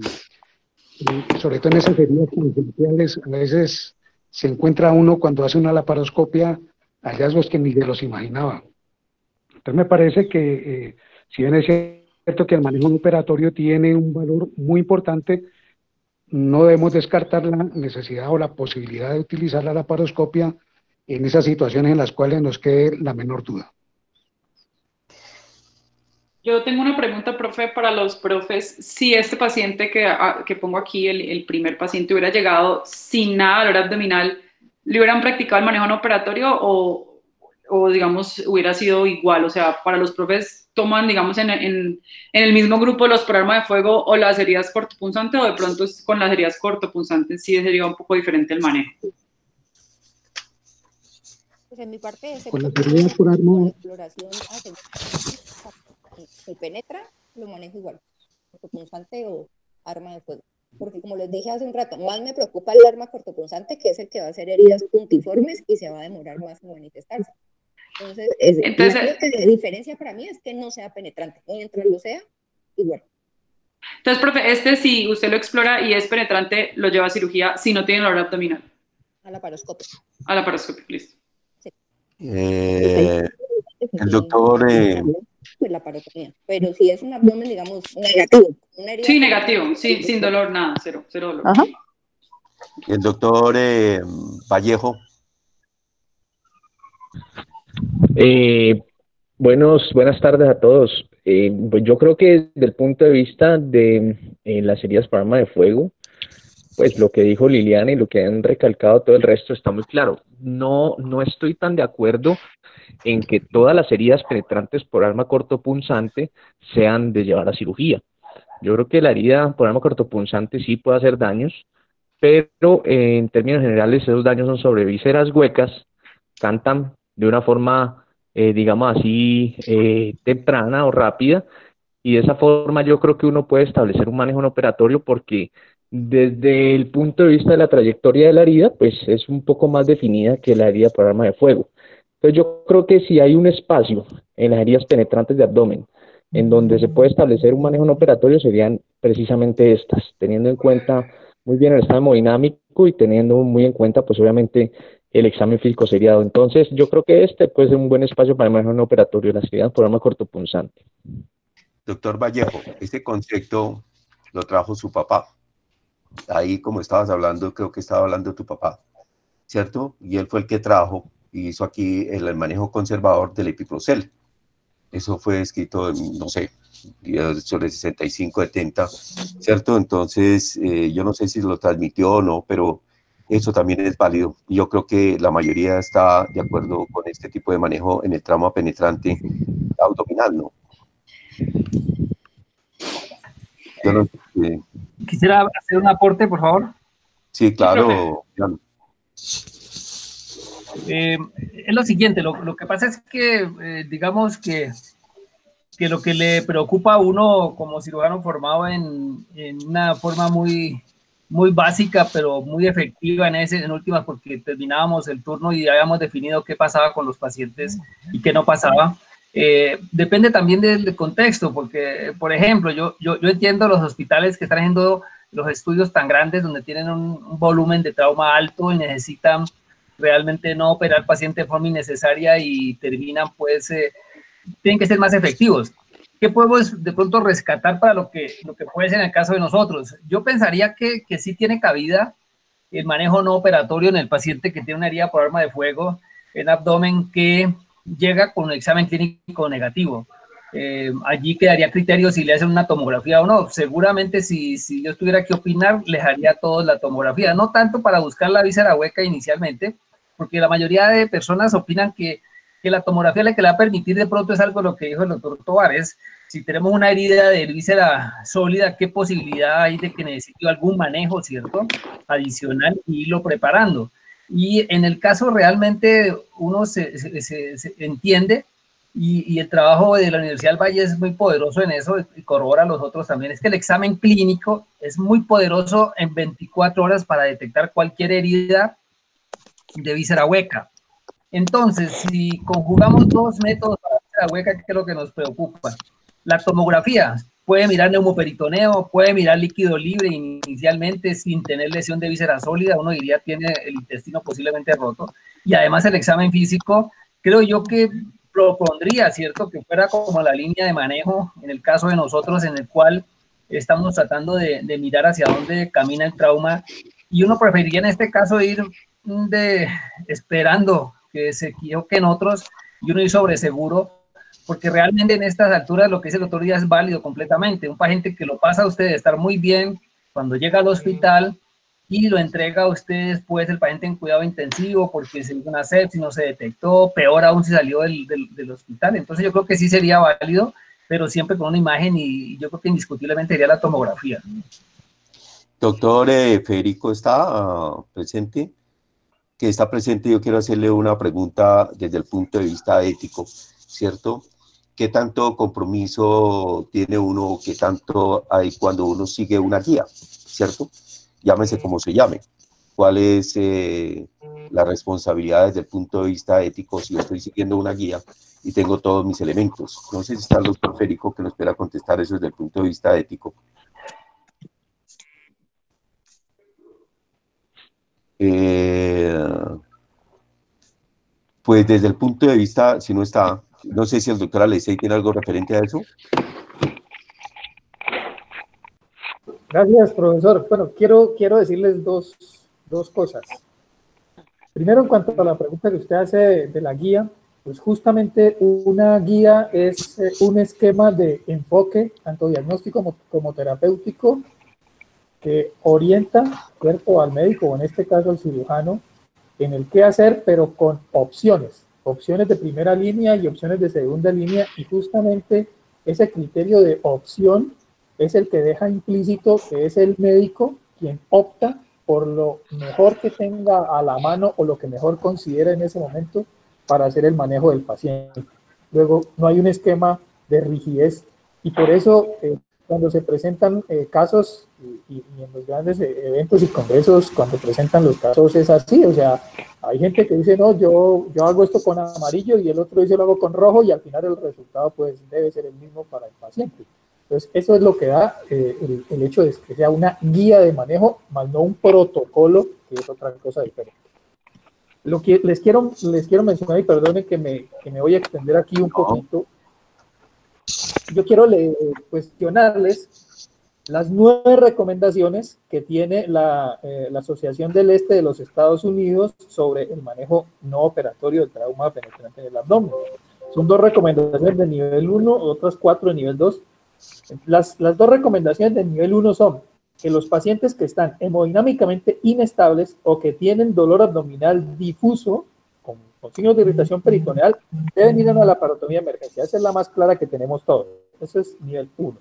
sobre todo en esas heridas tangenciales a veces se encuentra uno cuando hace una laparoscopia hallazgos que ni se los imaginaba. Entonces me parece que si bien es cierto que el manejo operatorio tiene un valor muy importante, no debemos descartar la necesidad o la posibilidad de utilizar la laparoscopia en esas situaciones en las cuales nos quede la menor duda. Yo tengo una pregunta, profe, para los profes. Si este paciente que pongo aquí, el primer paciente, hubiera llegado sin nada de dolor abdominal, ¿le hubieran practicado el manejo no operatorio o digamos, hubiera sido igual? O sea, para los profes, ¿toman, digamos, en el mismo grupo los por arma de fuego o las heridas cortopunzantes, o de pronto con las heridas cortopunzantes sí sería un poco diferente el manejo? Pues en mi parte, con las heridas por arma, exploración se penetra, lo manejo igual, cortopunzante o arma de fuego. Porque como les dije hace un rato, más me preocupa el arma cortopunzante, que es el que va a hacer heridas puntiformes y se va a demorar más en manifestarse. Entonces la única diferencia para mí es que no sea penetrante, mientras lo sea, igual. Entonces, profe, si usted lo explora y es penetrante, lo lleva a cirugía si no tiene dolor abdominal. A la laparoscopia. A la laparoscopia, listo. Sí. El doctor... Pues la parotomía, pero si es un abdomen, digamos, negativo. Sí, negativo, sin dolor, nada, cero dolor. Ajá. El doctor Vallejo. Buenas tardes a todos. Pues yo creo que desde el punto de vista de las heridas por arma de fuego, pues lo que dijo Liliana y lo que han recalcado todo el resto está muy claro. No estoy tan de acuerdo en que todas las heridas penetrantes por arma cortopunzante sean de llevar a cirugía. Yo creo que la herida por arma cortopunzante sí puede hacer daños, pero en términos generales esos daños son sobre vísceras huecas, cantan de una forma, digamos así, temprana o rápida, y de esa forma yo creo que uno puede establecer un manejo no operatorio porque desde el punto de vista de la trayectoria de la herida, pues es un poco más definida que la herida por arma de fuego. Entonces yo creo que si hay un espacio en las heridas penetrantes de abdomen en donde se puede establecer un manejo no operatorio serían precisamente estas, teniendo en cuenta muy bien el estado hemodinámico y teniendo muy en cuenta pues obviamente el examen físico seriado. Entonces yo creo que este puede ser un buen espacio para el manejo no operatorio de las heridas por arma cortopunzante. Doctor Vallejo, este concepto lo trajo su papá. Ahí, como estabas hablando, creo que estaba hablando de tu papá, ¿cierto? Y él fue el que trajo y hizo aquí el manejo conservador del epiprocel. Eso fue escrito en, no sé, sobre 65, 70, ¿cierto? Entonces, yo no sé si lo transmitió o no, pero eso también es válido. Y yo creo que la mayoría está de acuerdo con este tipo de manejo en el trauma penetrante abdominal, ¿no? Quisiera hacer un aporte, por favor. Sí, claro. Es lo siguiente, lo que pasa es que, digamos que lo que le preocupa a uno como cirujano formado en una forma muy básica, pero muy efectiva en últimas, porque terminábamos el turno y habíamos definido qué pasaba con los pacientes y qué no pasaba. Depende también del contexto, porque, por ejemplo, yo entiendo los hospitales que están haciendo los estudios tan grandes donde tienen un volumen de trauma alto y necesitan realmente no operar al paciente de forma innecesaria y terminan, pues, tienen que ser más efectivos. ¿Qué podemos de pronto rescatar para lo que puede ser en el caso de nosotros? Yo pensaría que sí tiene cabida el manejo no operatorio en el paciente que tiene una herida por arma de fuego en abdomen que llega con un examen clínico negativo. Allí quedaría criterio si le hacen una tomografía o no. Seguramente si yo estuviera que opinar, les haría a todos la tomografía, no tanto para buscar la víscera hueca inicialmente, porque la mayoría de personas opinan que la tomografía la que le va a permitir de pronto es algo lo que dijo el doctor Tovar, es si tenemos una herida de víscera sólida, qué posibilidad hay de que necesite algún manejo, ¿cierto?, adicional y irlo preparando. Y en el caso realmente uno se entiende y el trabajo de la Universidad del Valle es muy poderoso en eso y corrobora a los otros también, es que el examen clínico es muy poderoso en 24 horas para detectar cualquier herida de víscera hueca. Entonces, si conjugamos dos métodos para la hueca, ¿qué es lo que nos preocupa? La tomografía puede mirar neumoperitoneo, puede mirar líquido libre inicialmente sin tener lesión de víscera sólida, uno diría tiene el intestino posiblemente roto, y además el examen físico, creo yo que propondría, ¿cierto?, que fuera como la línea de manejo en el caso de nosotros, en el cual estamos tratando de mirar hacia dónde camina el trauma, y uno preferiría en este caso ir esperando que se equivoquen otros y uno ir sobre seguro, porque realmente en estas alturas lo que dice el doctor Díaz es válido completamente. Un paciente que lo pasa a usted de estar muy bien cuando llega al hospital y lo entrega a usted después el paciente en cuidado intensivo porque se hizo una sepsis, no se detectó, peor aún si salió del hospital. Entonces yo creo que sí sería válido, pero siempre con una imagen y yo creo que indiscutiblemente sería la tomografía. Doctor Federico, ¿está presente? Que está presente, yo quiero hacerle una pregunta desde el punto de vista ético, ¿cierto? ¿Qué tanto compromiso tiene uno, qué tanto hay cuando uno sigue una guía, ¿cierto? Llámese como se llame. ¿Cuál es la responsabilidad desde el punto de vista ético si yo estoy siguiendo una guía y tengo todos mis elementos? No sé si está el doctor Federico que nos pueda contestar eso desde el punto de vista ético. Pues desde el punto de vista, si no está, no sé si el doctor Alecey tiene algo referente a eso. Gracias, profesor. Bueno, quiero decirles dos cosas. Primero, en cuanto a la pregunta que usted hace de la guía, pues justamente una guía es un esquema de enfoque, tanto diagnóstico como terapéutico, que orienta, ¿cierto?, al médico, o en este caso al cirujano, en el qué hacer, pero con opciones de primera línea y opciones de segunda línea, y justamente ese criterio de opción es el que deja implícito que es el médico quien opta por lo mejor que tenga a la mano o lo que mejor considera en ese momento para hacer el manejo del paciente. Luego, no hay un esquema de rigidez, y por eso cuando se presentan casos y en los grandes eventos y congresos, cuando presentan los casos es así, o sea, hay gente que dice, no, yo hago esto con amarillo, y el otro dice lo hago con rojo, y al final el resultado pues debe ser el mismo para el paciente. Entonces, eso es lo que da el hecho de que sea una guía de manejo, más no un protocolo, que es otra cosa diferente. Lo que les quiero mencionar, y perdonen que me voy a extender aquí un poquito, yo quiero cuestionarles las 9 recomendaciones que tiene la Asociación del Este de los Estados Unidos sobre el manejo no operatorio del trauma penetrante en el abdomen. Son 2 recomendaciones de nivel 1, otras 4 de nivel 2. Las 2 recomendaciones de nivel 1 son que los pacientes que están hemodinámicamente inestables o que tienen dolor abdominal difuso con signos de irritación peritoneal deben ir a una laparotomía de emergencia. Esa es la más clara que tenemos todos. Ese es nivel 1.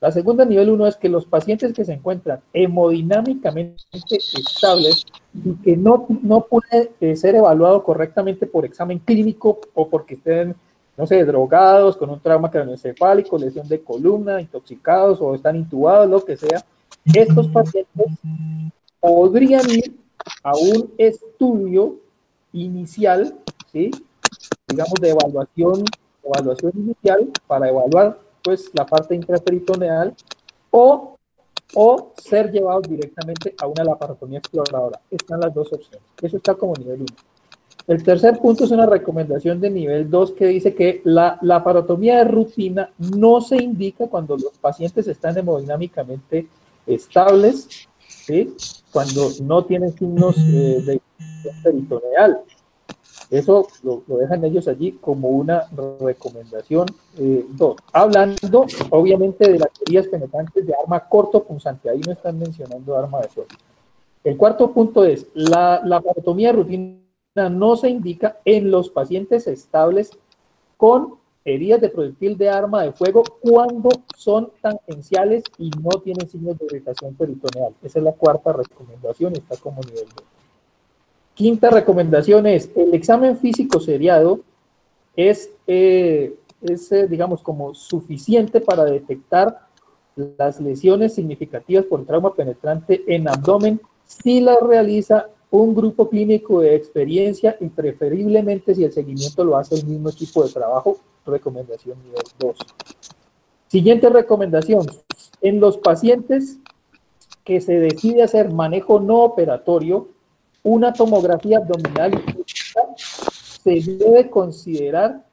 La segunda nivel 1 es que los pacientes que se encuentran hemodinámicamente estables y que no puede ser evaluado correctamente por examen clínico o porque estén, no sé, drogados, con un trauma craneoencefálico, lesión de columna, intoxicados o están intubados, lo que sea, estos pacientes podrían ir a un estudio inicial, ¿sí?, digamos de evaluación inicial para evaluar pues la parte intraperitoneal, o ser llevados directamente a una laparotomía exploradora. Están las 2 opciones. Eso está como nivel 1. El tercer punto es una recomendación de nivel 2 que dice que la laparotomía de rutina no se indica cuando los pacientes están hemodinámicamente estables, ¿sí?, cuando no tienen signos de peritoneal. Eso lo dejan ellos allí como una recomendación 2. Hablando, obviamente, de las heridas penetrantes de arma cortopunzante. Ahí no están mencionando arma de fuego. El cuarto punto es, la laparotomía de rutina no se indica en los pacientes estables con heridas de proyectil de arma de fuego cuando son tangenciales y no tienen signos de irritación peritoneal. Esa es la cuarta recomendación, está como nivel 2. Quinta recomendación es, el examen físico seriado es digamos, como suficiente para detectar las lesiones significativas por trauma penetrante en abdomen si las realiza un grupo clínico de experiencia y preferiblemente si el seguimiento lo hace el mismo equipo de trabajo. Recomendación nivel 2. Siguiente recomendación, en los pacientes que se decide hacer manejo no operatorio, una tomografía abdominal se debe considerar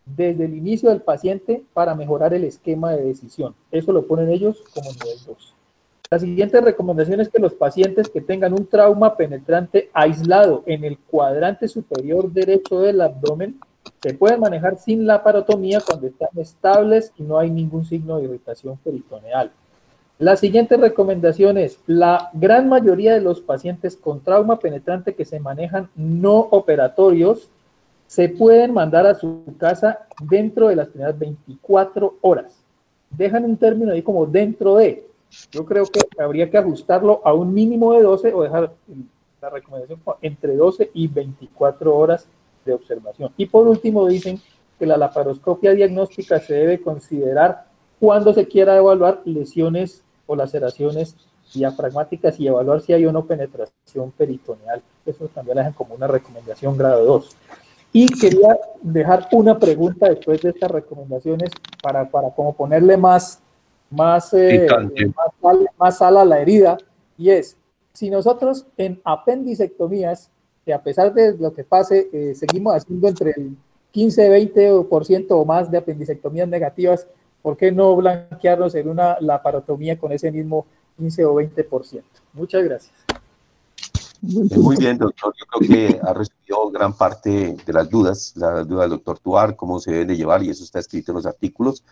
desde el inicio del paciente para mejorar el esquema de decisión. Eso lo ponen ellos como nivel 2. La siguiente recomendación es que los pacientes que tengan un trauma penetrante aislado en el cuadrante superior derecho del abdomen se pueden manejar sin laparotomía cuando están estables y no hay ningún signo de irritación peritoneal. La siguiente recomendación es, la gran mayoría de los pacientes con trauma penetrante que se manejan no operatorios se pueden mandar a su casa dentro de las primeras 24 horas. Dejan un término ahí como dentro de. Yo creo que habría que ajustarlo a un mínimo de 12 o dejar la recomendación entre 12 y 24 horas de observación. Y por último dicen que la laparoscopia diagnóstica se debe considerar cuando se quiera evaluar lesiones o laceraciones diafragmáticas y evaluar si hay o no penetración peritoneal. Eso también lo dejan como una recomendación grado 2. Y quería dejar una pregunta después de estas recomendaciones para como ponerle más sal a la herida, y es, si nosotros en apendicectomías, que a pesar de lo que pase, seguimos haciendo entre el 15-20% o más de apendicectomías negativas, ¿por qué no blanquearnos en una laparotomía con ese mismo 15 o 20%? Muchas gracias. Muy bien, doctor. Yo creo que ha resuelto gran parte de las dudas, la duda del doctor Tuar, cómo se deben de llevar, y eso está escrito en los artículos,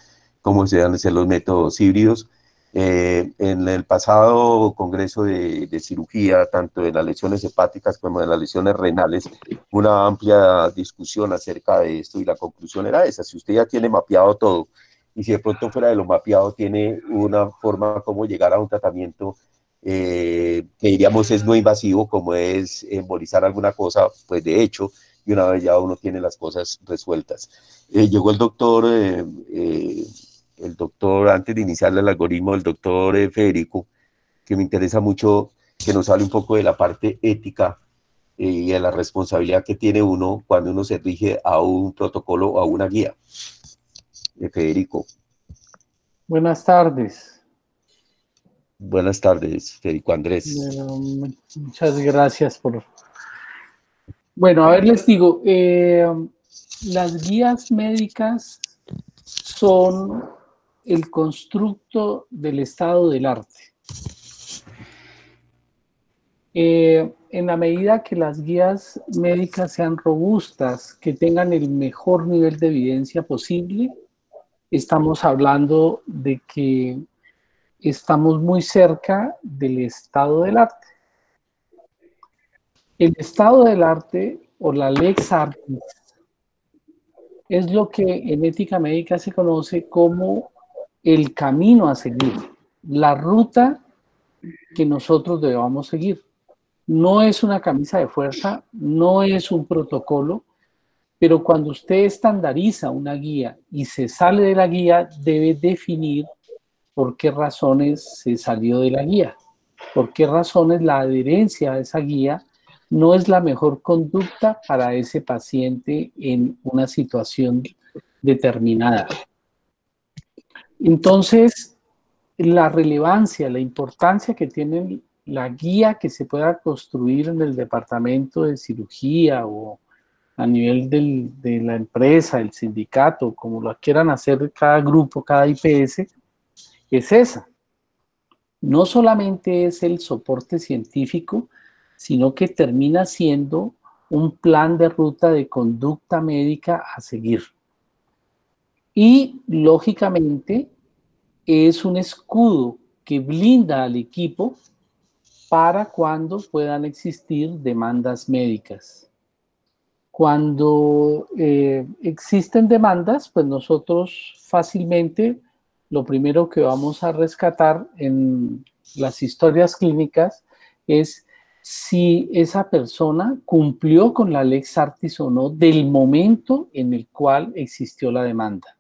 cómo se deben hacer los métodos híbridos. En el pasado congreso de cirugía, tanto de las lesiones hepáticas como de las lesiones renales, una amplia discusión acerca de esto y la conclusión era esa: si usted ya tiene mapeado todo y si de pronto fuera de lo mapeado tiene una forma como llegar a un tratamiento que diríamos es no invasivo, como es embolizar alguna cosa, pues de hecho, y una vez ya uno tiene las cosas resueltas. Llegó el doctor, antes de iniciar el algoritmo, el doctor Federico, que me interesa mucho que nos hable un poco de la parte ética y de la responsabilidad que tiene uno cuando uno se rige a un protocolo o a una guía. Federico. Buenas tardes. Buenas tardes, Federico Andrés. Bueno, muchas gracias por... Bueno, a ver, les digo, las guías médicas son el constructo del estado del arte. En la medida que las guías médicas sean robustas, que tengan el mejor nivel de evidencia posible, estamos hablando de que estamos muy cerca del estado del arte. El estado del arte o la lex artis es lo que en ética médica se conoce como el camino a seguir, la ruta que nosotros debamos seguir. No es una camisa de fuerza, no es un protocolo, pero cuando usted estandariza una guía y se sale de la guía, debe definir por qué razones se salió de la guía, por qué razones la adherencia a esa guía no es la mejor conducta para ese paciente en una situación determinada. Entonces, la relevancia, la importancia que tiene la guía que se pueda construir en el departamento de cirugía o a nivel de la empresa, el sindicato, como lo quieran hacer cada grupo, cada IPS, es esa. No solamente es el soporte científico, sino que termina siendo un plan de ruta de conducta médica a seguir. Y, lógicamente, es un escudo que blinda al equipo para cuando puedan existir demandas médicas. Cuando existen demandas, pues nosotros fácilmente lo primero que vamos a rescatar en las historias clínicas es si esa persona cumplió con la lex artis o no del momento en el cual existió la demanda.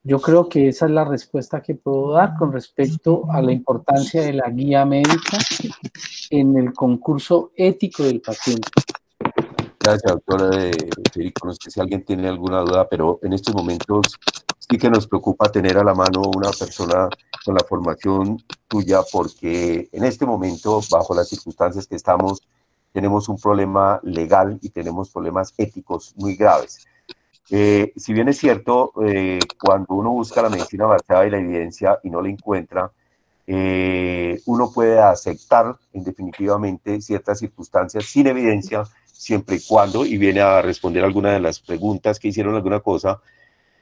Yo creo que esa es la respuesta que puedo dar con respecto a la importancia de la guía médica en el concurso ético del paciente. Gracias, doctor Federico. No sé si alguien tiene alguna duda, pero en estos momentos sí que nos preocupa tener a la mano una persona con la formación tuya, porque en este momento, bajo las circunstancias que estamos, tenemos un problema legal y tenemos problemas éticos muy graves. Si bien es cierto, cuando uno busca la medicina avanzada y la evidencia y no la encuentra, uno puede aceptar definitivamente ciertas circunstancias sin evidencia, siempre y cuando, y viene a responder alguna de las preguntas que hicieron alguna cosa,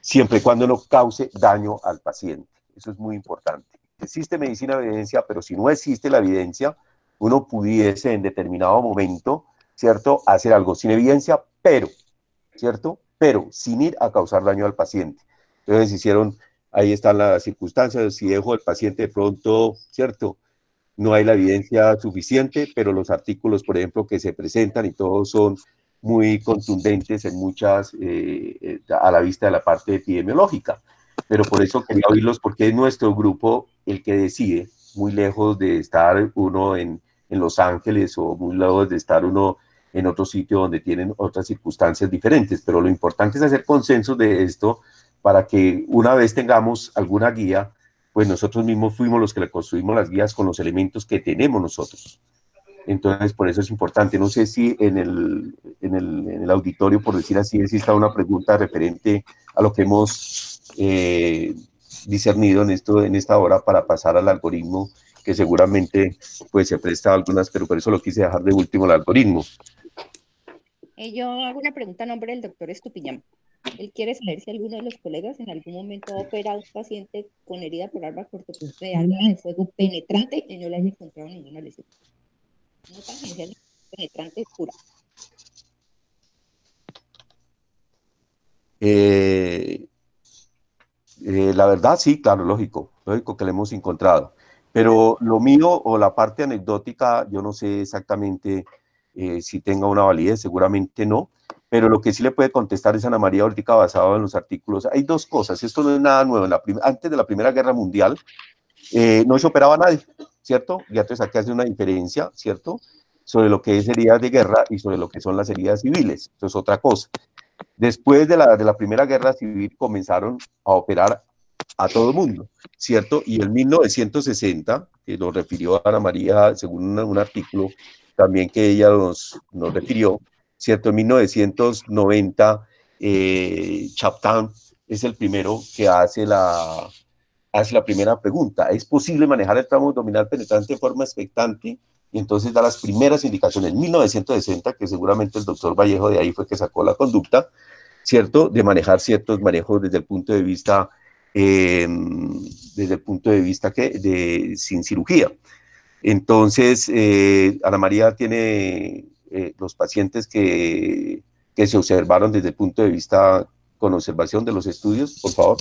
siempre y cuando no cause daño al paciente. Eso es muy importante. Existe medicina de evidencia, pero si no existe la evidencia, uno pudiese en determinado momento, ¿cierto?, hacer algo sin evidencia, pero, ¿cierto?, pero sin ir a causar daño al paciente. Entonces hicieron, ahí están las circunstancias, si dejo al paciente de pronto, ¿cierto?, no hay la evidencia suficiente, pero los artículos, por ejemplo, que se presentan y todos son muy contundentes en muchas, a la vista de la parte epidemiológica. Pero por eso quería oírlos, porque es nuestro grupo el que decide, muy lejos de estar uno en Los Ángeles o muy lejos de estar uno en otro sitio donde tienen otras circunstancias diferentes. Pero lo importante es hacer consenso de esto para que una vez tengamos alguna guía, pues nosotros mismos fuimos los que le construimos las guías con los elementos que tenemos nosotros. Entonces, por eso es importante. No sé si en el auditorio, por decir así, exista una pregunta referente a lo que hemos discernido en esta hora para pasar al algoritmo, que seguramente pues, se presta a algunas, pero por eso lo quise dejar de último el algoritmo. Yo hago una pregunta a nombre del doctor Estupiñán. Él quiere saber si alguno de los colegas en algún momento ha operado a un paciente con herida por arma de fuego penetrante y no le haya encontrado ninguna lesión. No tangencial, penetrante pura. La verdad, sí, claro, lógico que le hemos encontrado. Pero lo mío o la parte anecdótica, yo no sé exactamente si tenga una validez, seguramente no. Pero lo que sí le puede contestar es Ana María ahorita basado en los artículos. Hay dos cosas, esto no es nada nuevo. Antes de la Primera Guerra Mundial no se operaba a nadie, ¿cierto? Y entonces aquí hace una diferencia, ¿cierto? Sobre lo que es heridas de guerra y sobre lo que son las heridas civiles. Eso es otra cosa. Después de la Primera Guerra Civil comenzaron a operar a todo el mundo, ¿cierto? Y en 1960, que lo refirió Ana María según un artículo también que ella nos refirió, ¿cierto? En 1990, Chapman es el primero que hace la primera pregunta. ¿Es posible manejar el tramo abdominal penetrante de forma expectante? Y entonces da las primeras indicaciones. En 1960, que seguramente el doctor Vallejo de ahí fue que sacó la conducta, ¿cierto? De manejar ciertos manejos desde el punto de vista, sin cirugía. Entonces, Ana María tiene los pacientes que se observaron desde el punto de vista con observación de los estudios, por favor.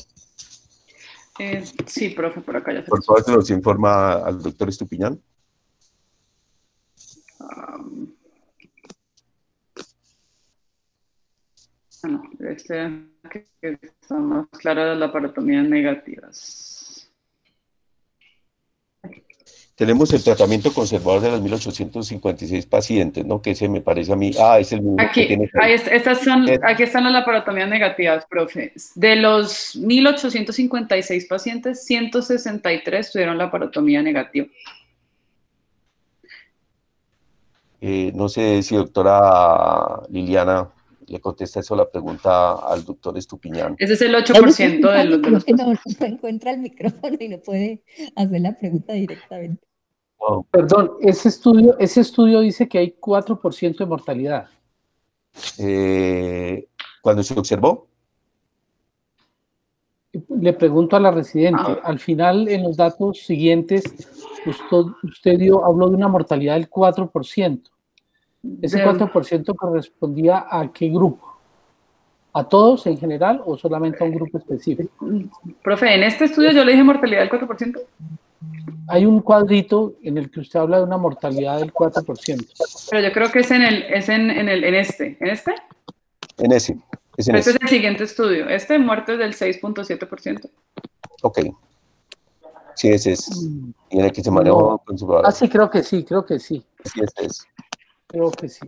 Sí, profe, por acá ya se por favor, se los informa al doctor Estupiñán. No, que están más claras las laparotomías negativas. Tenemos el tratamiento conservador de los 1856 pacientes, ¿no? Que ese me parece a mí, es el mismo aquí, que tiene. Aquí están las laparotomías negativas, profe. De los 1856 pacientes, 163 tuvieron laparotomía negativa. No sé si doctora Liliana le contesta eso la pregunta al doctor Estupiñán. Ese es el 8% de los pacientes. No encuentra el micrófono y no puede hacer la pregunta directamente. Oh. Perdón, ese estudio dice que hay 4% de mortalidad. ¿Cuándo se observó? Le pregunto a la residente, al final en los datos siguientes usted habló de una mortalidad del 4%. ¿Ese 4% correspondía a qué grupo? ¿A todos en general o solamente a un grupo específico? Profe, en este estudio yo le dije mortalidad del 4%. Hay un cuadrito en el que usted habla de una mortalidad del 4%. Pero yo creo que es en este. ¿En este? En ese. Este es el siguiente estudio. Muertes del 6.7%. Ok. Sí, ese es. Y en el que se manejó con su palabra. Sí, creo que sí. Sí, ese es. Creo que sí.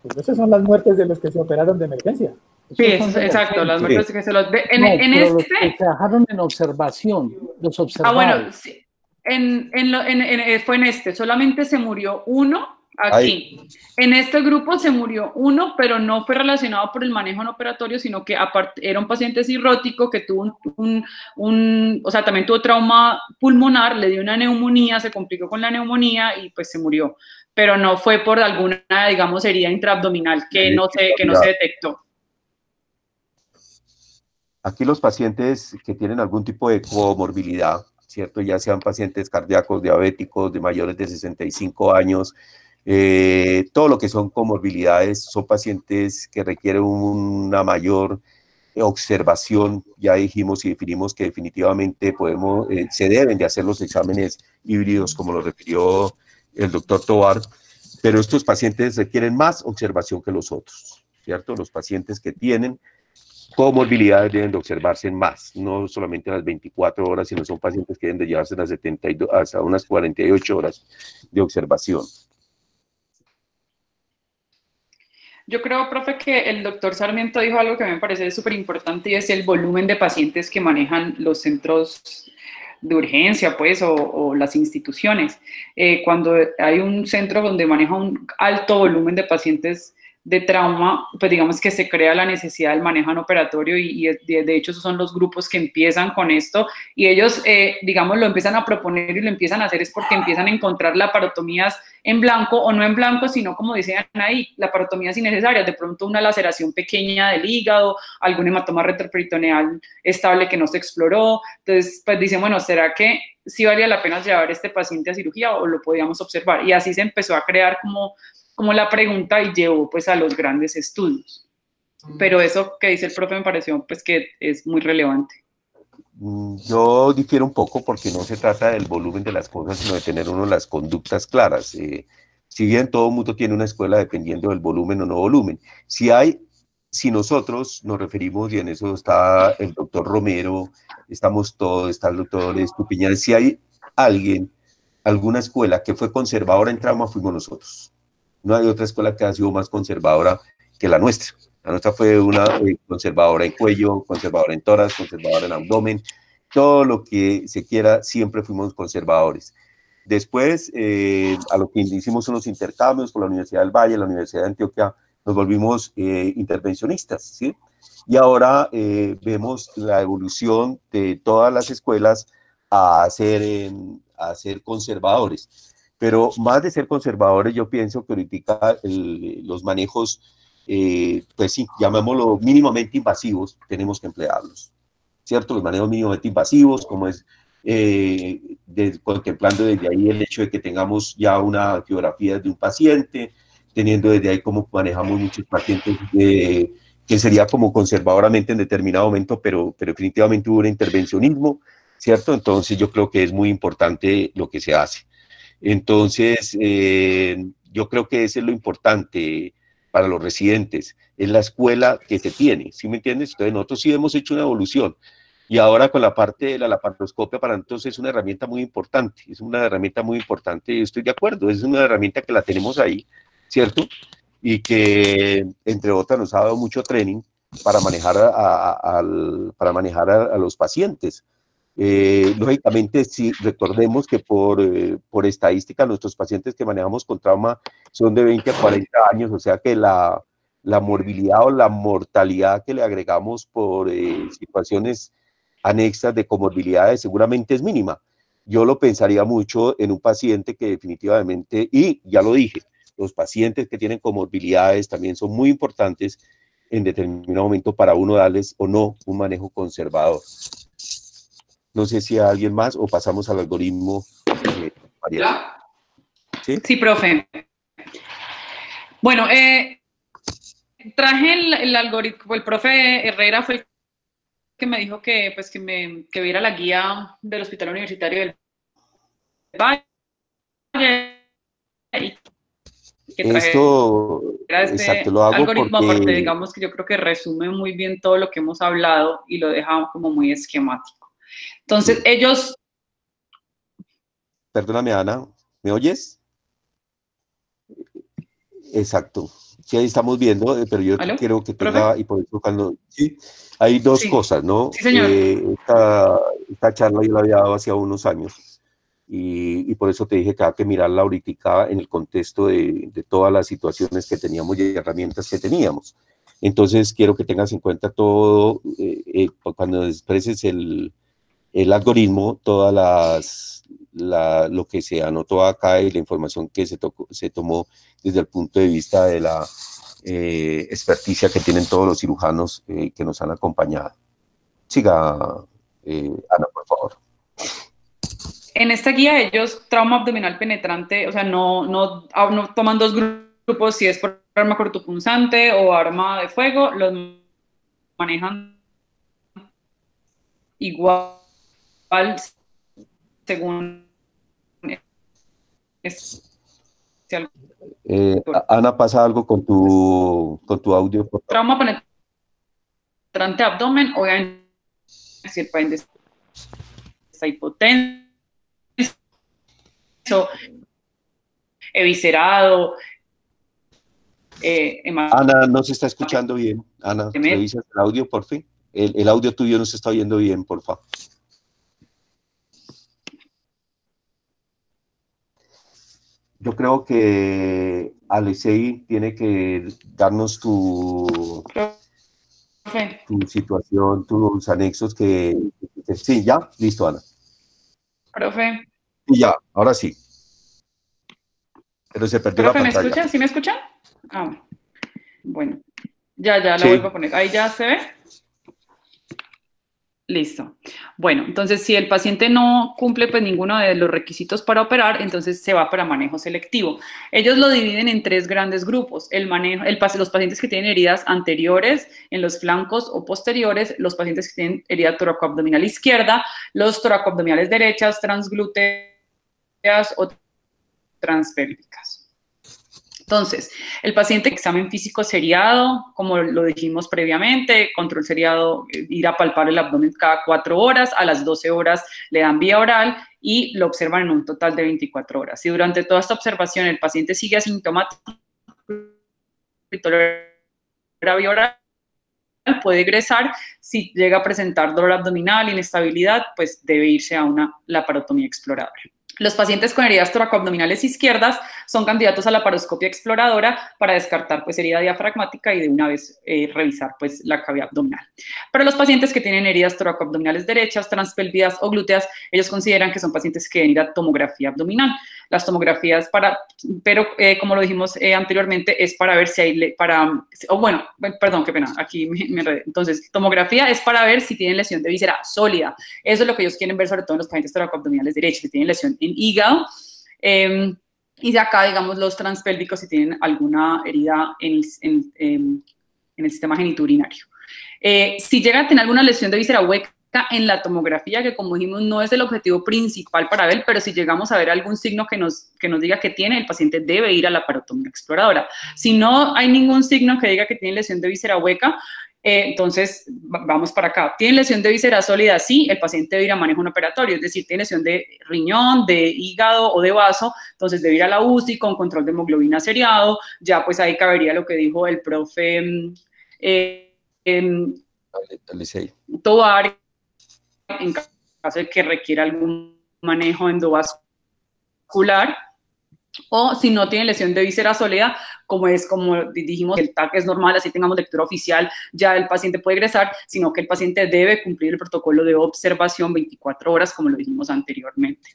Pues esas son las muertes de los que se operaron de emergencia. Sí, exacto, las muertes que se los... Los que trabajaron en observación, los observados. Bueno, sí. Fue en este, solamente se murió uno aquí. Ay. En este grupo se murió uno, pero no fue relacionado por el manejo no operatorio, sino que aparte era un paciente cirrótico que tuvo también tuvo trauma pulmonar, le dio una neumonía, se complicó con la neumonía y pues se murió. Pero no fue por alguna, digamos, herida intraabdominal que no se detectó. Aquí los pacientes que tienen algún tipo de comorbilidad, ¿cierto? Ya sean pacientes cardíacos, diabéticos, de mayores de 65 años, todo lo que son comorbilidades, son pacientes que requieren una mayor observación. Ya dijimos y definimos que definitivamente se deben de hacer los exámenes híbridos, como lo refirió el doctor Tovar, pero estos pacientes requieren más observación que los otros, ¿cierto? Los pacientes que tienen comorbilidades deben de observarse más, no solamente las 24 horas, sino son pacientes que deben de llevarse las 72 hasta unas 48 horas de observación. Yo creo, profe, que el doctor Sarmiento dijo algo que me parece súper importante y es el volumen de pacientes que manejan los centros de urgencia, pues, o las instituciones. Cuando hay un centro donde maneja un alto volumen de pacientes de trauma, pues digamos que se crea la necesidad del manejo no operatorio y de hecho esos son los grupos que empiezan con esto y ellos, digamos, lo empiezan a proponer y lo empiezan a hacer es porque empiezan a encontrar laparotomías en blanco o no en blanco, sino como dicen ahí, laparotomías innecesarias, de pronto una laceración pequeña del hígado, algún hematoma retroperitoneal estable que no se exploró. Entonces, pues dicen, bueno, ¿será que sí valía la pena llevar a este paciente a cirugía o lo podíamos observar? Y así se empezó a crear como la pregunta y llevó pues a los grandes estudios. Pero eso que dice el profe me pareció pues que es muy relevante. Yo difiero un poco porque no se trata del volumen de las cosas, sino de tener uno las conductas claras. Si bien todo el mundo tiene una escuela dependiendo del volumen o no volumen, si nosotros nos referimos, y en eso está el doctor Romero, estamos todos, está el doctor Estupiñán, si hay alguna escuela que fue conservadora en trauma, fuimos nosotros. No hay otra escuela que ha sido más conservadora que la nuestra. La nuestra fue una conservadora en cuello, conservadora en tórax, conservadora en abdomen, todo lo que se quiera, siempre fuimos conservadores. Después, a lo que hicimos unos intercambios por la Universidad del Valle, la Universidad de Antioquia, nos volvimos intervencionistas, ¿sí? Y ahora vemos la evolución de todas las escuelas a ser conservadores. Pero más de ser conservadores, yo pienso que ahorita los manejos, pues sí, llamémoslo mínimamente invasivos, tenemos que emplearlos, ¿cierto? Los manejos mínimamente invasivos, como es contemplando desde ahí el hecho de que tengamos ya una angiografía de un paciente, teniendo desde ahí cómo manejamos muchos pacientes que sería como conservadoramente en determinado momento, pero definitivamente hubo un intervencionismo, ¿cierto? Entonces yo creo que es muy importante lo que se hace. Entonces, yo creo que eso es lo importante para los residentes, es la escuela que se tiene, ¿sí me entiendes? Entonces nosotros sí hemos hecho una evolución, y ahora con la parte de la laparoscopia para nosotros es una herramienta muy importante, yo estoy de acuerdo, es una herramienta que la tenemos ahí, ¿cierto? Y que, entre otras, nos ha dado mucho training para manejar a los pacientes. Lógicamente, si recordemos que por estadística nuestros pacientes que manejamos con trauma son de 20 a 40 años, o sea que la morbilidad o la mortalidad que le agregamos por situaciones anexas de comorbilidades seguramente es mínima. Yo lo pensaría mucho en un paciente que definitivamente, y ya lo dije, los pacientes que tienen comorbilidades también son muy importantes en determinado momento para uno darles o no un manejo conservador. No sé si hay alguien más o pasamos al algoritmo. María. Sí, profe. Bueno, traje el algoritmo, el profe Herrera fue el que me dijo que, pues, que viera la guía del Hospital Universitario del Valle y que esto, exacto, lo hago algoritmo porque digamos que yo creo que resume muy bien todo lo que hemos hablado y lo deja como muy esquemático. Entonces, sí. Ellos... Perdóname, Ana, ¿me oyes? Exacto. Sí, ahí estamos viendo, pero yo quiero que tenga, y por eso cuando... Sí, hay dos cosas, ¿no? Sí, señor. Esta charla yo la había dado hace unos años, y por eso te dije que había que mirarla ahorita en el contexto de todas las situaciones que teníamos y herramientas que teníamos. Entonces, quiero que tengas en cuenta todo, cuando expreses el algoritmo, todas lo que se anotó acá y la información que se tomó desde el punto de vista de la experticia que tienen todos los cirujanos que nos han acompañado. Siga, Ana, por favor. En esta guía ellos, trauma abdominal penetrante, o sea, no toman dos grupos, si es por arma cortopunzante o arma de fuego, los manejan igual según... Ana, pasa algo con tu audio. Por trauma penetrante abdomen, obviamente, si el paciente está hipotenso, eviscerado. Ana, no se está escuchando bien. Ana, revisas el audio, por fin. El audio tuyo no se está oyendo bien, por favor. Yo creo que Alexei tiene que darnos tu situación, tus anexos que... Sí, ya, listo, Ana. Profe. Y ya, ahora sí. Pero se perdió la pantalla. ¿Me escuchan? ¿Sí me escuchan? Ah, bueno. Ya la vuelvo a poner. Ahí ya se ve. Listo. Bueno, entonces si el paciente no cumple pues ninguno de los requisitos para operar, entonces se va para manejo selectivo. Ellos lo dividen en 3 grandes grupos. Los pacientes que tienen heridas anteriores en los flancos o posteriores, los pacientes que tienen herida toracoabdominal izquierda, los toracoabdominales derechas, transglúteas o transpélvicas. Entonces, el paciente examen físico seriado, como lo dijimos previamente, control seriado, ir a palpar el abdomen cada 4 horas, a las 12 horas le dan vía oral y lo observan en un total de 24 horas. Si durante toda esta observación el paciente sigue asintomático y tolera vía oral, puede egresar. Si llega a presentar dolor abdominal, inestabilidad, pues debe irse a una laparotomía exploradora. Los pacientes con heridas toracoabdominales izquierdas son candidatos a la laparoscopia exploradora para descartar pues herida diafragmática y de una vez revisar pues la cavidad abdominal. Pero los pacientes que tienen heridas toracoabdominales derechas, transpélvidas o glúteas, ellos consideran que son pacientes que deben ir a tomografía abdominal. Las tomografías como lo dijimos anteriormente, es para ver si hay, perdón, qué pena, aquí me enredé. Entonces, tomografía es para ver si tienen lesión de víscera sólida. Eso es lo que ellos quieren ver, sobre todo en los pacientes toracoabdominales derechos, si tienen lesión en hígado. Y de acá, digamos, los transpélvicos si tienen alguna herida en el sistema genitourinario. Si llega a tener alguna lesión de víscera hueca en la tomografía, que como dijimos no es el objetivo principal para ver, pero si llegamos a ver algún signo que nos diga que tiene, el paciente debe ir a la laparotomía exploradora. Si no hay ningún signo que diga que tiene lesión de víscera hueca, entonces vamos para acá. ¿Tiene lesión de víscera sólida? Sí, el paciente debe ir a manejo no operatorio, es decir, tiene lesión de riñón, de hígado o de vaso, entonces debe ir a la UCI con control de hemoglobina seriado. Ya pues ahí cabería lo que dijo el profe Tovar, en caso de que requiera algún manejo endovascular, o si no tiene lesión de víscera sólida, como dijimos, el TAC es normal, así tengamos lectura oficial, ya el paciente puede egresar, sino que el paciente debe cumplir el protocolo de observación 24 horas, como lo dijimos anteriormente.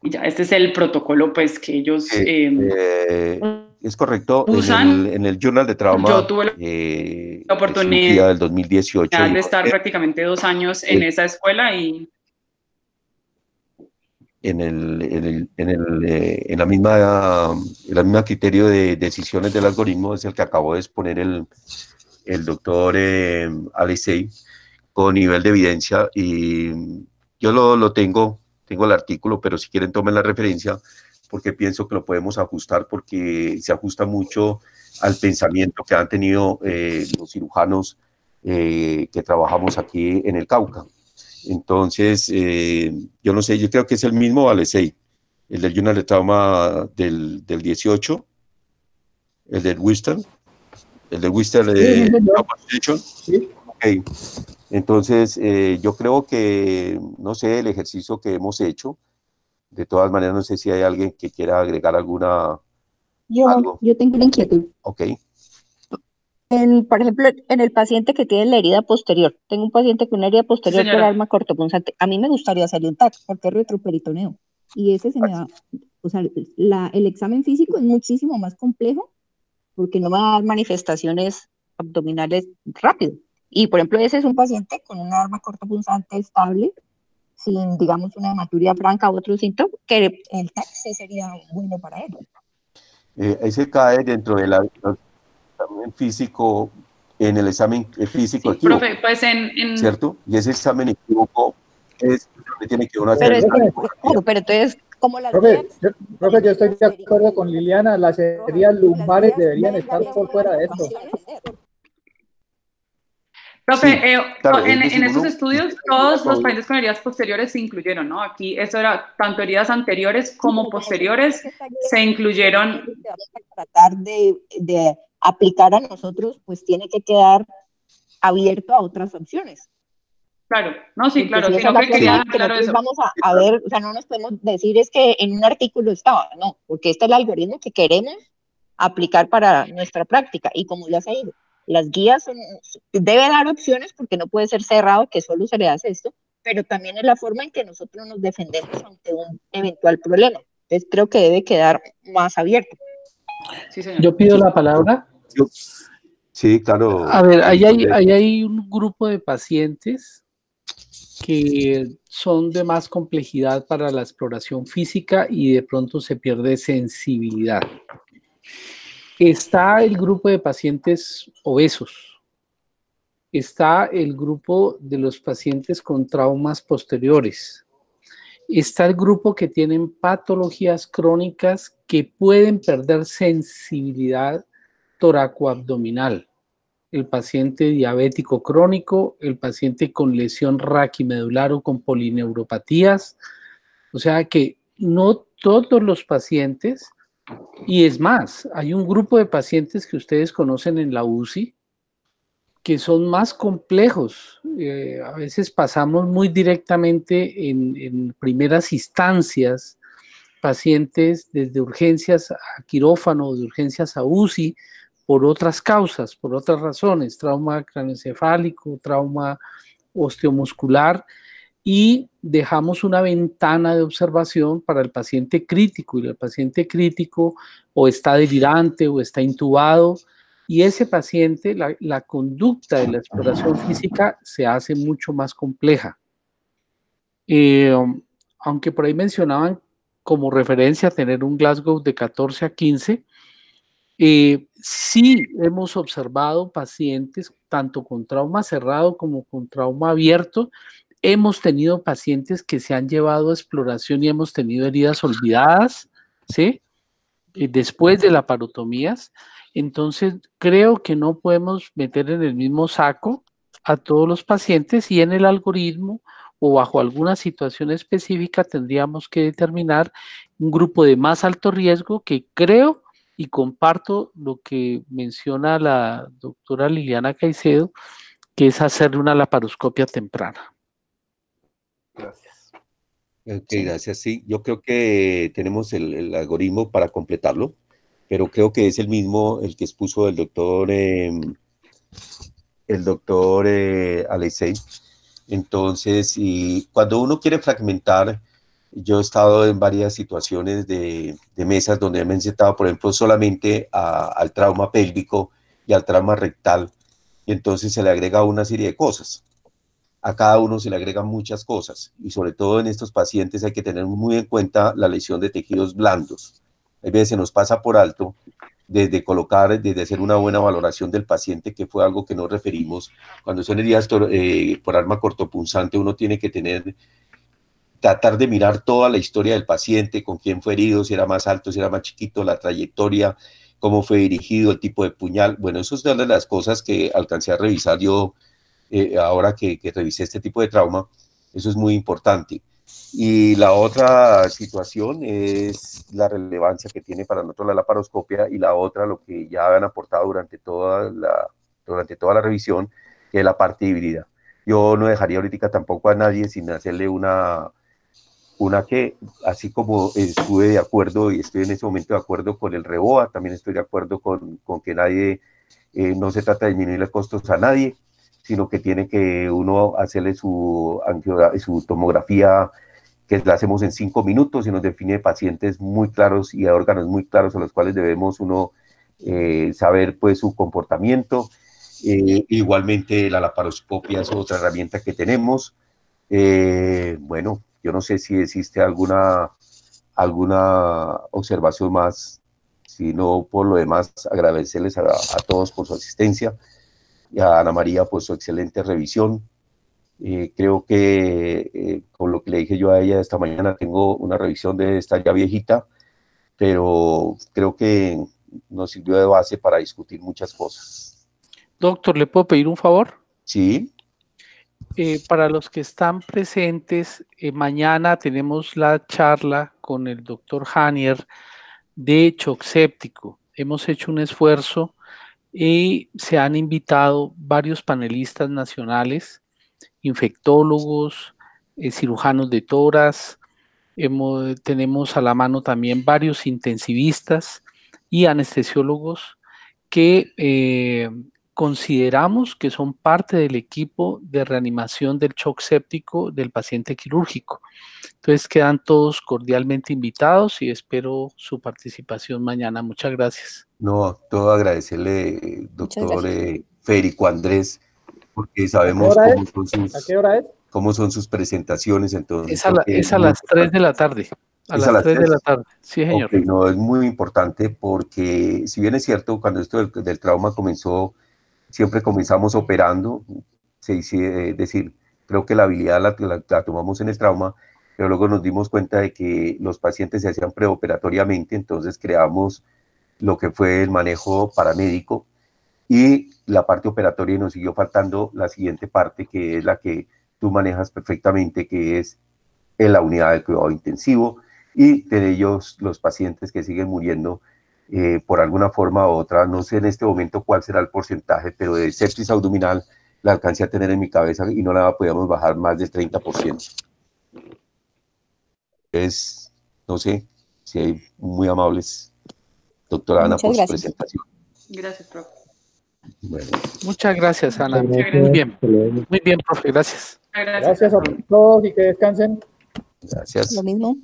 Y ya, este es el protocolo, pues, que ellos es correcto, usan. En el Journal de Trauma, yo tuve la oportunidad del 2018 de estar prácticamente 2 años en esa escuela y en la misma criterio de decisiones del algoritmo es el que acabó de exponer el doctor Alexei con nivel de evidencia, y yo lo tengo el artículo, pero si quieren tomen la referencia porque pienso que lo podemos ajustar, porque se ajusta mucho al pensamiento que han tenido los cirujanos que trabajamos aquí en el Cauca. Entonces, yo no sé, yo creo que es el mismo Alexei, el del Journal de Trauma del 18, el del Wister, Sí. Okay. Entonces, yo creo que, no sé, el ejercicio que hemos hecho, de todas maneras, no sé si hay alguien que quiera agregar algo. Yo tengo una inquietud. Ok. Por ejemplo, en el paciente que tiene la herida posterior, tengo un paciente con una herida posterior por arma cortopunzante. A mí me gustaría hacerle un TAC porque es retroperitoneo. Y ese se me va, o sea, el examen físico es muchísimo más complejo porque no va a dar manifestaciones abdominales rápido. Y, por ejemplo, ese es un paciente con una arma cortopunzante estable, sin, digamos, una hematuria franca u otro síntoma, que el TAC sí sería bueno para él. Ese cae dentro del examen físico, en el examen físico sí, equívoco, profe, pues ¿cierto? Y ese examen equívoco es donde tiene que uno hacer. Pero entonces, ¿cómo las profe, yo estoy de acuerdo con Liliana, las heridas lumbares deberían estar por fuera de esto. Profe, Sí, claro, en estos estudios todos los pacientes con heridas posteriores se incluyeron, ¿no? Aquí eso era tanto heridas anteriores como posteriores se incluyeron. Tratar de aplicar a nosotros, pues tiene que quedar abierto a otras opciones. Claro, no, sí, claro, si sino que quería claro eso. Vamos a ver, o sea, no nos podemos decir es que en un artículo estaba, no, porque este es el algoritmo que queremos aplicar para nuestra práctica, y como ya se ha ido, las guías debe dar opciones porque no puede ser cerrado que solo se le hace esto, pero también es la forma en que nosotros nos defendemos ante un eventual problema. Entonces creo que debe quedar más abierto. Sí, señor. Yo pido la palabra. Sí, claro. A ver, ahí hay un grupo de pacientes que son de más complejidad para la exploración física y de pronto se pierde sensibilidad. Está el grupo de pacientes obesos. Está el grupo de los pacientes con traumas posteriores. Está el grupo que tienen patologías crónicas que pueden perder sensibilidad toracoabdominal. El paciente diabético crónico, el paciente con lesión raquimedular o con polineuropatías. O sea que no todos los pacientes, y es más, hay un grupo de pacientes que ustedes conocen en la UCI que son más complejos. A veces pasamos muy directamente en primeras instancias pacientes desde urgencias a quirófano, de urgencias a UCI, por otras causas, por otras razones, trauma craneoencefálico, trauma osteomuscular, y dejamos una ventana de observación para el paciente crítico, y el paciente crítico o está delirante o está intubado, y ese paciente, la conducta de la exploración física se hace mucho más compleja. Aunque por ahí mencionaban como referencia tener un Glasgow de 14 a 15, sí hemos observado pacientes tanto con trauma cerrado como con trauma abierto. Hemos tenido pacientes que se han llevado a exploración y hemos tenido heridas olvidadas, ¿sí? Después de laparotomías. Entonces, creo que no podemos meter en el mismo saco a todos los pacientes, y en el algoritmo o bajo alguna situación específica tendríamos que determinar un grupo de más alto riesgo, que creo y comparto lo que menciona la doctora Liliana Caicedo, que es hacerle una laparoscopia temprana. Gracias. Ok, gracias. Sí, yo creo que tenemos el algoritmo para completarlo, pero creo que es el mismo el que expuso el doctor Alexei. Entonces, y cuando uno quiere fragmentar, yo he estado en varias situaciones de mesas donde me he sentado, por ejemplo, solamente al trauma pélvico y al trauma rectal, y entonces se le agrega una serie de cosas. A cada uno se le agregan muchas cosas, y sobre todo en estos pacientes hay que tener muy en cuenta la lesión de tejidos blandos. A veces se nos pasa por alto desde hacer una buena valoración del paciente, que fue algo que nos referimos. Cuando son heridas por arma cortopunzante, uno tiene que tratar de mirar toda la historia del paciente, con quién fue herido, si era más alto, si era más chiquito, la trayectoria, cómo fue dirigido, el tipo de puñal. Bueno, eso es una de las cosas que alcancé a revisar yo ahora que revisé este tipo de trauma. Eso es muy importante. Y la otra situación es la relevancia que tiene para nosotros la laparoscopia, y la otra, lo que ya han aportado durante toda la revisión, que es la parte híbrida. Yo no dejaría ahorita tampoco a nadie sin hacerle una que, así como estuve de acuerdo y estoy en este momento de acuerdo con el REBOA, también estoy de acuerdo con que nadie, no se trata de disminuirle costos a nadie, sino que tiene que uno hacerle su tomografía, que la hacemos en 5 minutos y nos define pacientes muy claros y órganos muy claros a los cuales debemos uno saber pues su comportamiento. Igualmente la laparoscopia es otra herramienta que tenemos. Bueno, yo no sé si existe alguna observación más, si no, por lo demás agradecerles a todos por su asistencia, y a Ana María por su excelente revisión. Creo que con lo que le dije yo a ella esta mañana, tengo una revisión de esta ya viejita, pero creo que nos sirvió de base para discutir muchas cosas. Doctor, ¿le puedo pedir un favor? Sí. Para los que están presentes, mañana tenemos la charla con el doctor Hanier de shock séptico. Hemos hecho un esfuerzo y se han invitado varios panelistas nacionales, infectólogos, cirujanos de tórax. Tenemos a la mano también varios intensivistas y anestesiólogos que consideramos que son parte del equipo de reanimación del shock séptico del paciente quirúrgico. Entonces quedan todos cordialmente invitados y espero su participación mañana. Muchas gracias. No, todo agradecerle, doctor Federico Andrés, porque sabemos cómo son sus presentaciones. Entonces, es a las 3 de la tarde. A las 3 de la tarde, sí, señor. Okay, no, es muy importante porque, si bien es cierto, cuando esto del trauma comenzó, siempre comenzamos operando, es decir, creo que la habilidad la tomamos en el trauma, pero luego nos dimos cuenta de que los pacientes se hacían preoperatoriamente, entonces creamos lo que fue el manejo paramédico y la parte operatoria, y nos siguió faltando la siguiente parte, que es la que tú manejas perfectamente, que es en la unidad de cuidado intensivo, y de ellos los pacientes que siguen muriendo por alguna forma u otra. No sé en este momento cuál será el porcentaje, pero de sepsis abdominal la alcancé a tener en mi cabeza y no la podíamos bajar más del 30%. No sé, si hay muy amables, doctora Ana, por su presentación. Gracias, profe. Bueno. Muchas gracias, Ana. Muy bien, profe, gracias. Gracias a todos y que descansen. Gracias. Lo mismo.